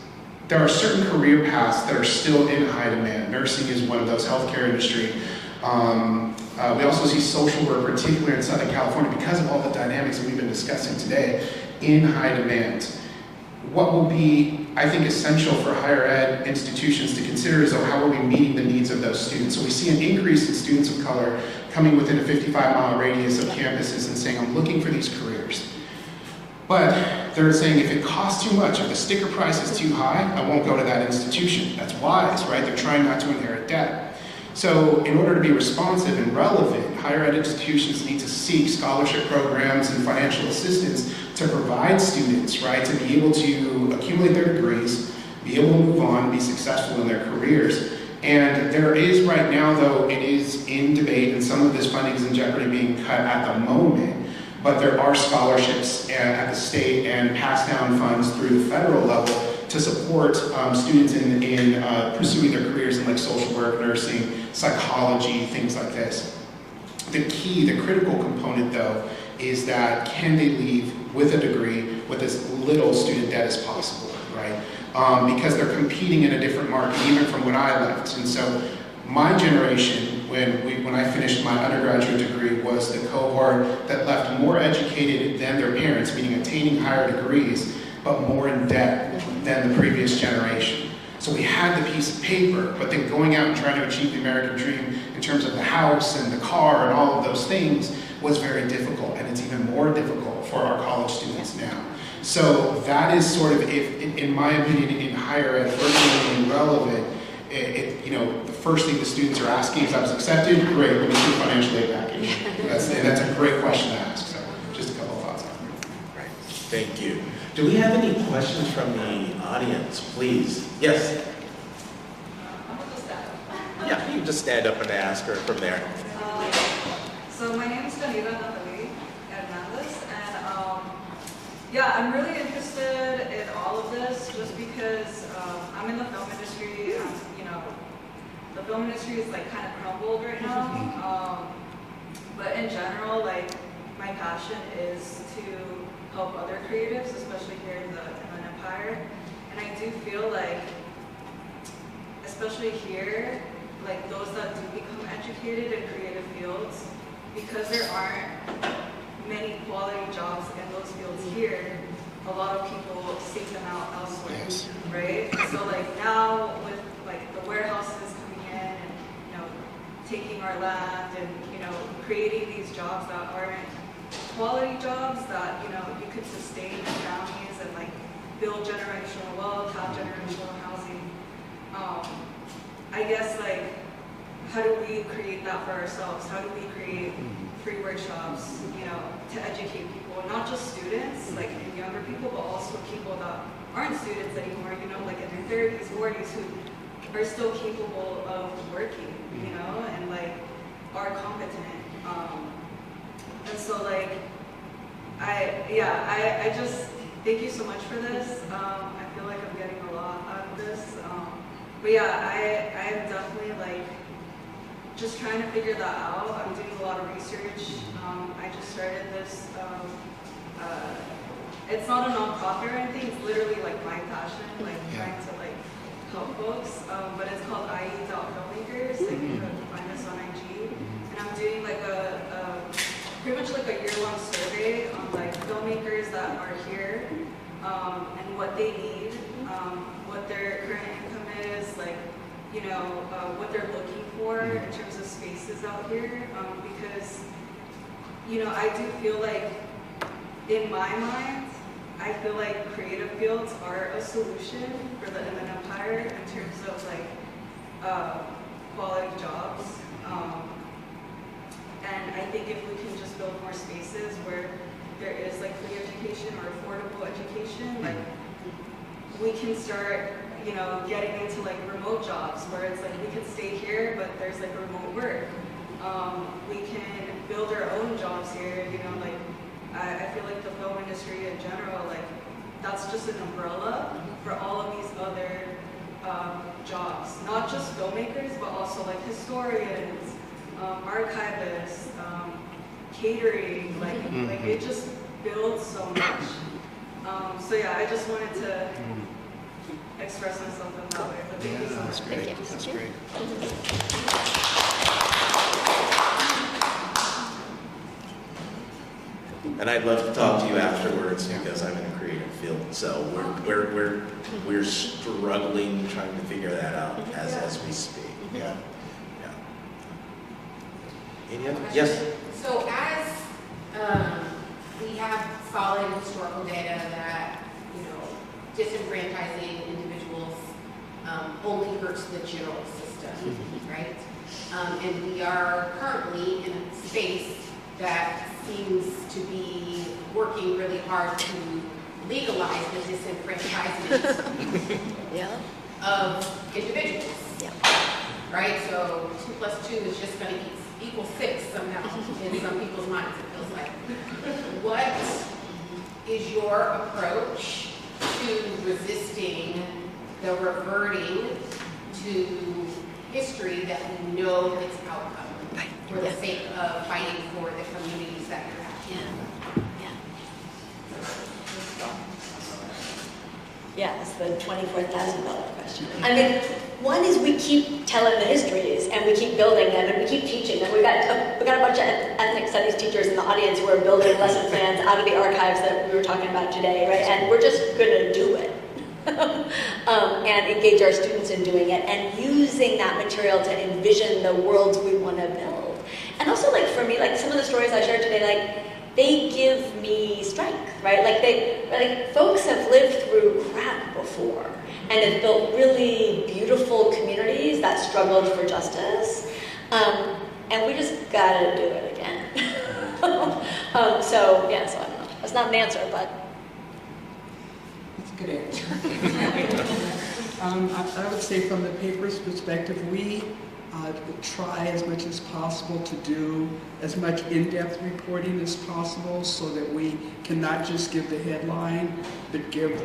there are certain career paths that are still in high demand. Nursing is one of those, healthcare industry. We also see social work, particularly in Southern California, because of all the dynamics that we've been discussing today, in high demand. What will be, I think, essential for higher ed institutions to consider is how are we meeting the needs of those students. So we see an increase in students of color coming within a 55-mile radius of campuses and saying, I'm looking for these careers. But they're saying if it costs too much, if the sticker price is too high, I won't go to that institution. That's wise, right? They're trying not to inherit debt. So in order to be responsive and relevant, higher ed institutions need to seek scholarship programs and financial assistance to provide students, right, to be able to accumulate their degrees, be able to move on, be successful in their careers. And there is right now, though, it is in debate, and some of this funding is in jeopardy being cut at the moment, but there are scholarships at the state and pass down funds through the federal level to support students in pursuing their careers in like social work, nursing, psychology, things like this. The key, the critical component though, is that can they leave with a degree with as little student debt as possible, right? Because they're competing in a different market even from when I left. And so my generation, when I finished my undergraduate degree, was the cohort that left more educated than their parents, meaning attaining higher degrees, but more in debt than the previous generation. So we had the piece of paper, but then going out and trying to achieve the American dream in terms of the house and the car and all of those things was very difficult, and it's even more difficult for our college students now. So that is sort of, in my opinion, in higher ed, first being relevant, the first thing the students are asking is, I was accepted, great, let me see the financial aid package. That's a great question to ask, so just a couple of thoughts on it.
Right, thank you. Do we have any questions from the audience, please? Yes? Yeah, you can just stand up and ask her from there.
So my name is Danila Natalie Hernandez, and Yeah, I'm really interested in all of this just because I'm in the film industry. You know, the film industry is like kind of crumbled right now. But in general, like my passion is to help other creatives, especially here in the Inland Empire. And I do feel like, especially here, like those that do become educated in creative fields, because there aren't many quality jobs in those fields here, a lot of people seek them out elsewhere, right? So like now with like the warehouses coming in and, you know, taking our land and, you know, creating these jobs that aren't quality jobs that, you know, you could sustain your families and like build generational wealth, have generational housing. I guess like, how do we create that for ourselves? How do we create free workshops, you know, to educate people, not just students, like and younger people, but also people that aren't students anymore, you know, like in their 30s, 40s, who are still capable of working, you know, and like are competent. And so like, I just, thank you so much for this. I feel like I'm getting a lot out of this. But yeah, I am definitely like, just trying to figure that out. I'm doing a lot of research. I just started this, it's not a nonprofit or anything, it's literally like my passion, like trying to like help folks. But it's called IE.filmmakers, like you can find us on IG. And I'm doing like pretty much like a year-long survey on like filmmakers that are here and what they need, what their current income is, like, you know, what they're looking for in terms of spaces out here, because, you know, I do feel like, in my mind, I feel like creative fields are a solution for the Inland Empire in terms of like quality jobs, and I think if we can just build more spaces where there is like free education or affordable education, like we can start, you know, getting into like remote jobs where it's like we can stay here, but there's like remote work. We can build our own jobs here, you know, like I feel like the film industry in general, like that's just an umbrella for all of these other jobs, not just filmmakers, but also like historians, archivists, catering, like it just builds so much. So yeah, I just wanted to express myself in that way. But thank you so much.
That's great.
Thank you.
That's great.
And I'd love to talk to you afterwards because I'm in a creative field. So we're struggling trying to figure that out as we speak. Yeah. Any other? Yes.
So as we have solid historical data that, you know, disenfranchising individuals only hurts the general system, right? And we are currently in a space that seems to be working really hard to legalize the disenfranchisement of individuals, right? So 2 + 2 is just going to equal 6 somehow in some people's minds, it feels like. What is your approach to resisting the reverting to history that we know its outcome for the sake of fighting for the communities that you're at?
Yeah, it's the $24,000 question. I mean, one is we keep telling the histories and we keep building them and we keep teaching them. We got a bunch of ethnic studies teachers in the audience who are building lesson plans out of the archives that we were talking about today, right? And we're just going to do it and engage our students in doing it and using that material to envision the worlds we want to build. And also, like for me, like some of the stories I shared today, like they give me strength, right? Like folks have lived through crap before and have built really beautiful communities that struggled for justice. And we just gotta do it again. So I don't know. That's not an answer, but.
That's a good answer. I would say from the paper's perspective, we try as much as possible to do as much in-depth reporting as possible so that we can not just give the headline, but give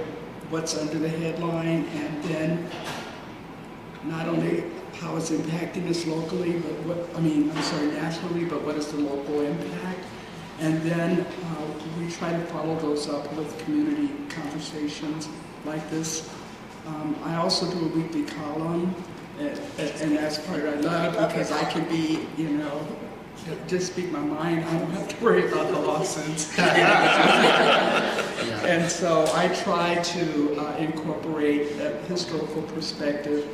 what's under the headline, and then not only how it's impacting us locally, but nationally, but what is the local impact. And then we try to follow those up with community conversations like this. I also do a weekly column, and that's part I love because I can be, just speak my mind. I don't have to worry about the lawsuits. And so I try to incorporate that historical perspective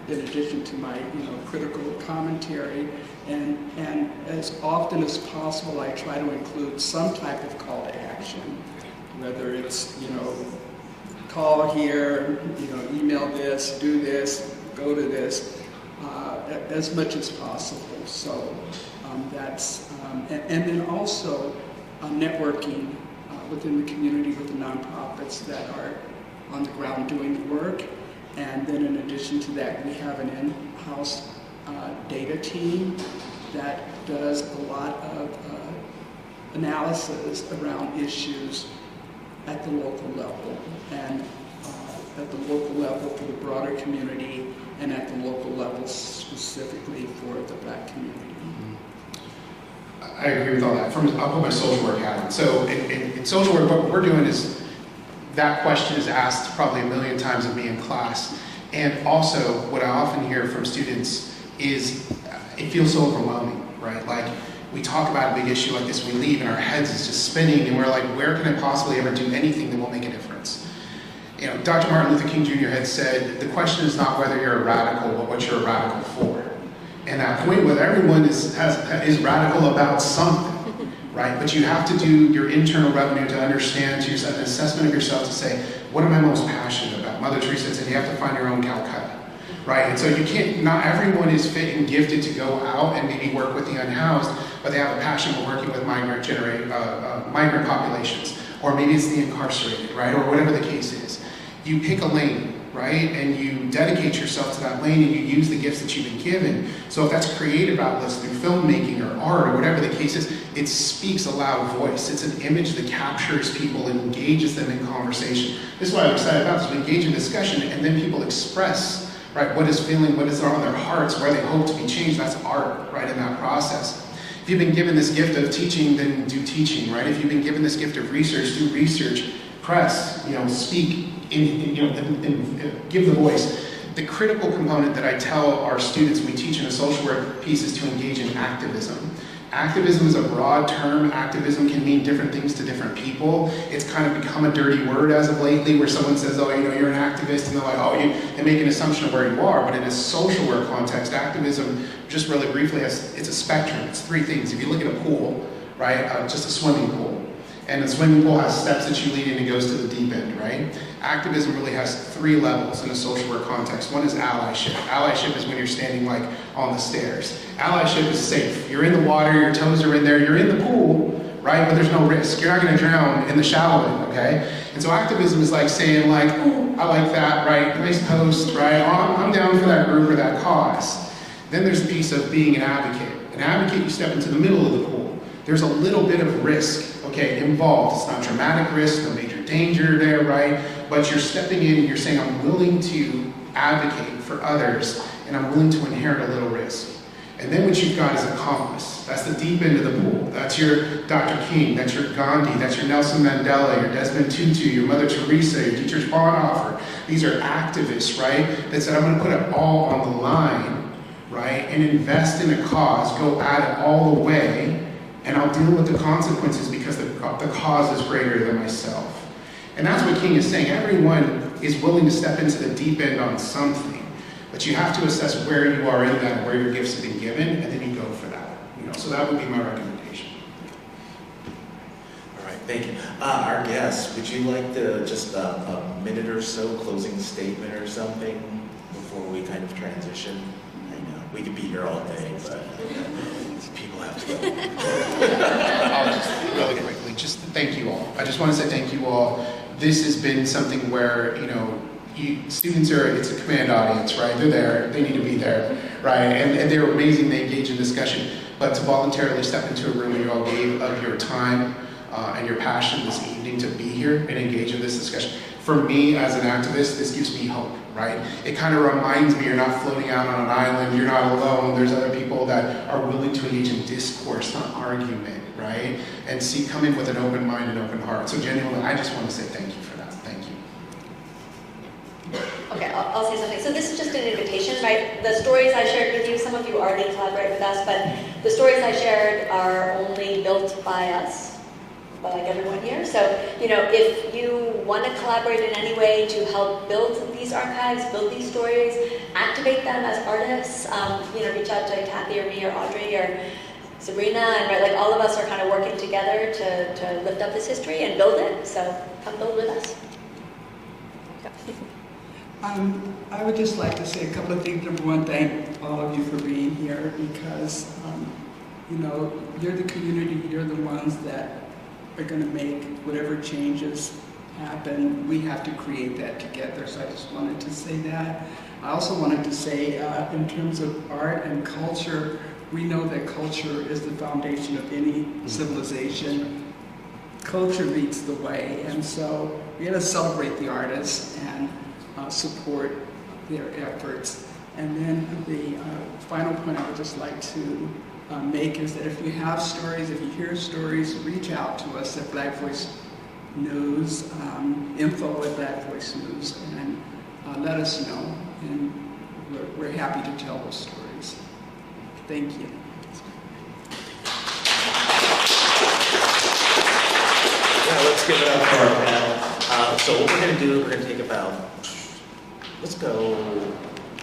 in addition to my, critical commentary. And as often as possible, I try to include some type of call to action, whether it's, call here, email this, do this, go to this, as much as possible. So that's, and then also networking within the community with the nonprofits that are on the ground doing the work. And then in addition to that, we have an in-house data team that does a lot of analysis around issues at the local level, and at the local level for the broader community, and at the local level specifically for the Black community.
I agree with all that. I'll put my social work hat on. So in social work, what we're doing is, that question is asked probably 1 million times of me in class. And also, what I often hear from students is, it feels so overwhelming, right? Like, we talk about a big issue like this, we leave and our heads is just spinning, and we're like, where can I possibly ever do anything that will make a difference? Dr. Martin Luther King Jr. had said, the question is not whether you're a radical, but what you're a radical for. And that point where everyone is radical about something, right? But you have to do your internal revenue to understand to yourself, an assessment of yourself to say, what am I most passionate about? Mother Teresa said, you have to find your own Calcutta, right? And so you can't, not everyone is fit and gifted to go out and maybe work with the unhoused, but they have a passion for working with migrant populations, or maybe it's the incarcerated, right? Or whatever the case is. You pick a lane, right? And you dedicate yourself to that lane and you use the gifts that you've been given. So if that's creative outlets through filmmaking or art or whatever the case is, it speaks a loud voice. It's an image that captures people and engages them in conversation. This is what I'm excited about, is we engage in discussion and then people express, right, what is feeling, what is on their hearts, where they hope to be changed. That's art, right, in that process. If you've been given this gift of teaching, then do teaching, right? If you've been given this gift of research, do research, press, speak, give the voice. The critical component that I tell our students we teach in a social work piece is to engage in activism. Activism is a broad term. Activism can mean different things to different people. It's kind of become a dirty word as of lately, where someone says, oh, you're an activist, and they're like, oh, they make an assumption of where you are. But in a social work context, activism, just really briefly, it's a spectrum. It's 3 things. If you look at a pool, right, just a swimming pool, and the swimming pool has steps that you lead in and goes to the deep end, right? Activism really has 3 levels in a social work context. One is allyship. Allyship is when you're standing like on the stairs. Allyship is safe. You're in the water, your toes are in there, you're in the pool, right? But there's no risk. You're not gonna drown in the shallow end, okay? And so activism is like saying like, oh, I like that, right? Nice post, right? I'm down for that group or that cause. Then there's the piece of being an advocate. An advocate, you step into the middle of the pool. There's a little bit of risk, okay, involved. It's not dramatic risk, no major danger there, right? But you're stepping in and you're saying, I'm willing to advocate for others, and I'm willing to inherit a little risk. And then what you've got is a compass. That's the deep end of the pool. That's your Dr. King, that's your Gandhi, that's your Nelson Mandela, your Desmond Tutu, your Mother Teresa, your Dietrich Bonhoeffer. These are activists, right, that said, I'm gonna put it all on the line, right, and invest in a cause, go at it all the way, and I'll deal with the consequences because the cause is greater than myself. And that's what King is saying. Everyone is willing to step into the deep end on something, but you have to assess where you are in that, where your gifts have been given, and then you go for that. So that would be my recommendation.
All right, thank you. Our guests, would you like to just a minute or so closing statement or something before we kind of transition? I know we could be here all day, but people have to go.
I'll just really quickly, just thank you all. I just want to say thank you all. This has been something where, students it's a command audience, right? They're there, they need to be there, right? And they're amazing, they engage in discussion. But to voluntarily step into a room and you all gave of your time and your passion this evening to be here and engage in this discussion, for me as an activist, this gives me hope, right? It kind of reminds me you're not floating out on an island, you're not alone, there's other people that are willing to engage in discourse, not argument, right? And come in with an open mind and open heart. So genuinely, I just want to say thank you for that. Thank you.
Okay, I'll say something. So this is just an invitation, right? The stories I shared with you, some of you already collaborate with us, but the stories I shared are only built by us, by like everyone here. So, you know, if you want to collaborate in any way to help build these archives, build these stories, activate them as artists, you know, reach out to Kathy or me or Audrey or Sabrina, and right, like all of us are kind of working together to lift up this history and build it. So come build with us.
I would just like to say a couple of things. Number one, thank all of you for being here because, you know, you're the community, you're the ones that are going to make whatever changes happen. We have to create that together, so I just wanted to say that. I also wanted to say, in terms of art and culture, we know that culture is the foundation of any civilization. Culture leads the way, and so we got to celebrate the artists and support their efforts. And then the final point I would just like to make is that if you have stories, if you hear stories, reach out to us at Black Voice News, info at Black Voice News, and let us know. And we're happy to tell those stories. Thank you.
Yeah, let's give it up for our panel. So what we're going to do, we're going to take about, let's go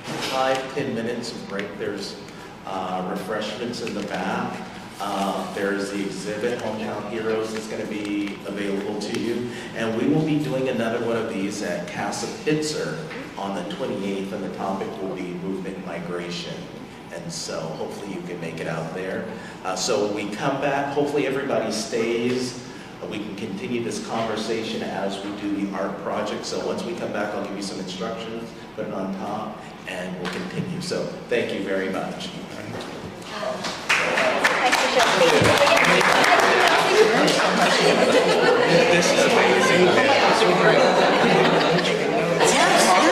5-10 minutes of break. There's refreshments in the back. There's the exhibit, Hometown Heroes, that's going to be available to you. And we will be doing another one of these at Casa Pitzer on the 28th, and the topic will be movement migration. And so hopefully you can make it out there. So when we come back, hopefully everybody stays. We can continue this conversation as we do the art project. So once we come back, I'll give you some instructions, put it on top, and we'll continue. So thank you very much. This is amazing.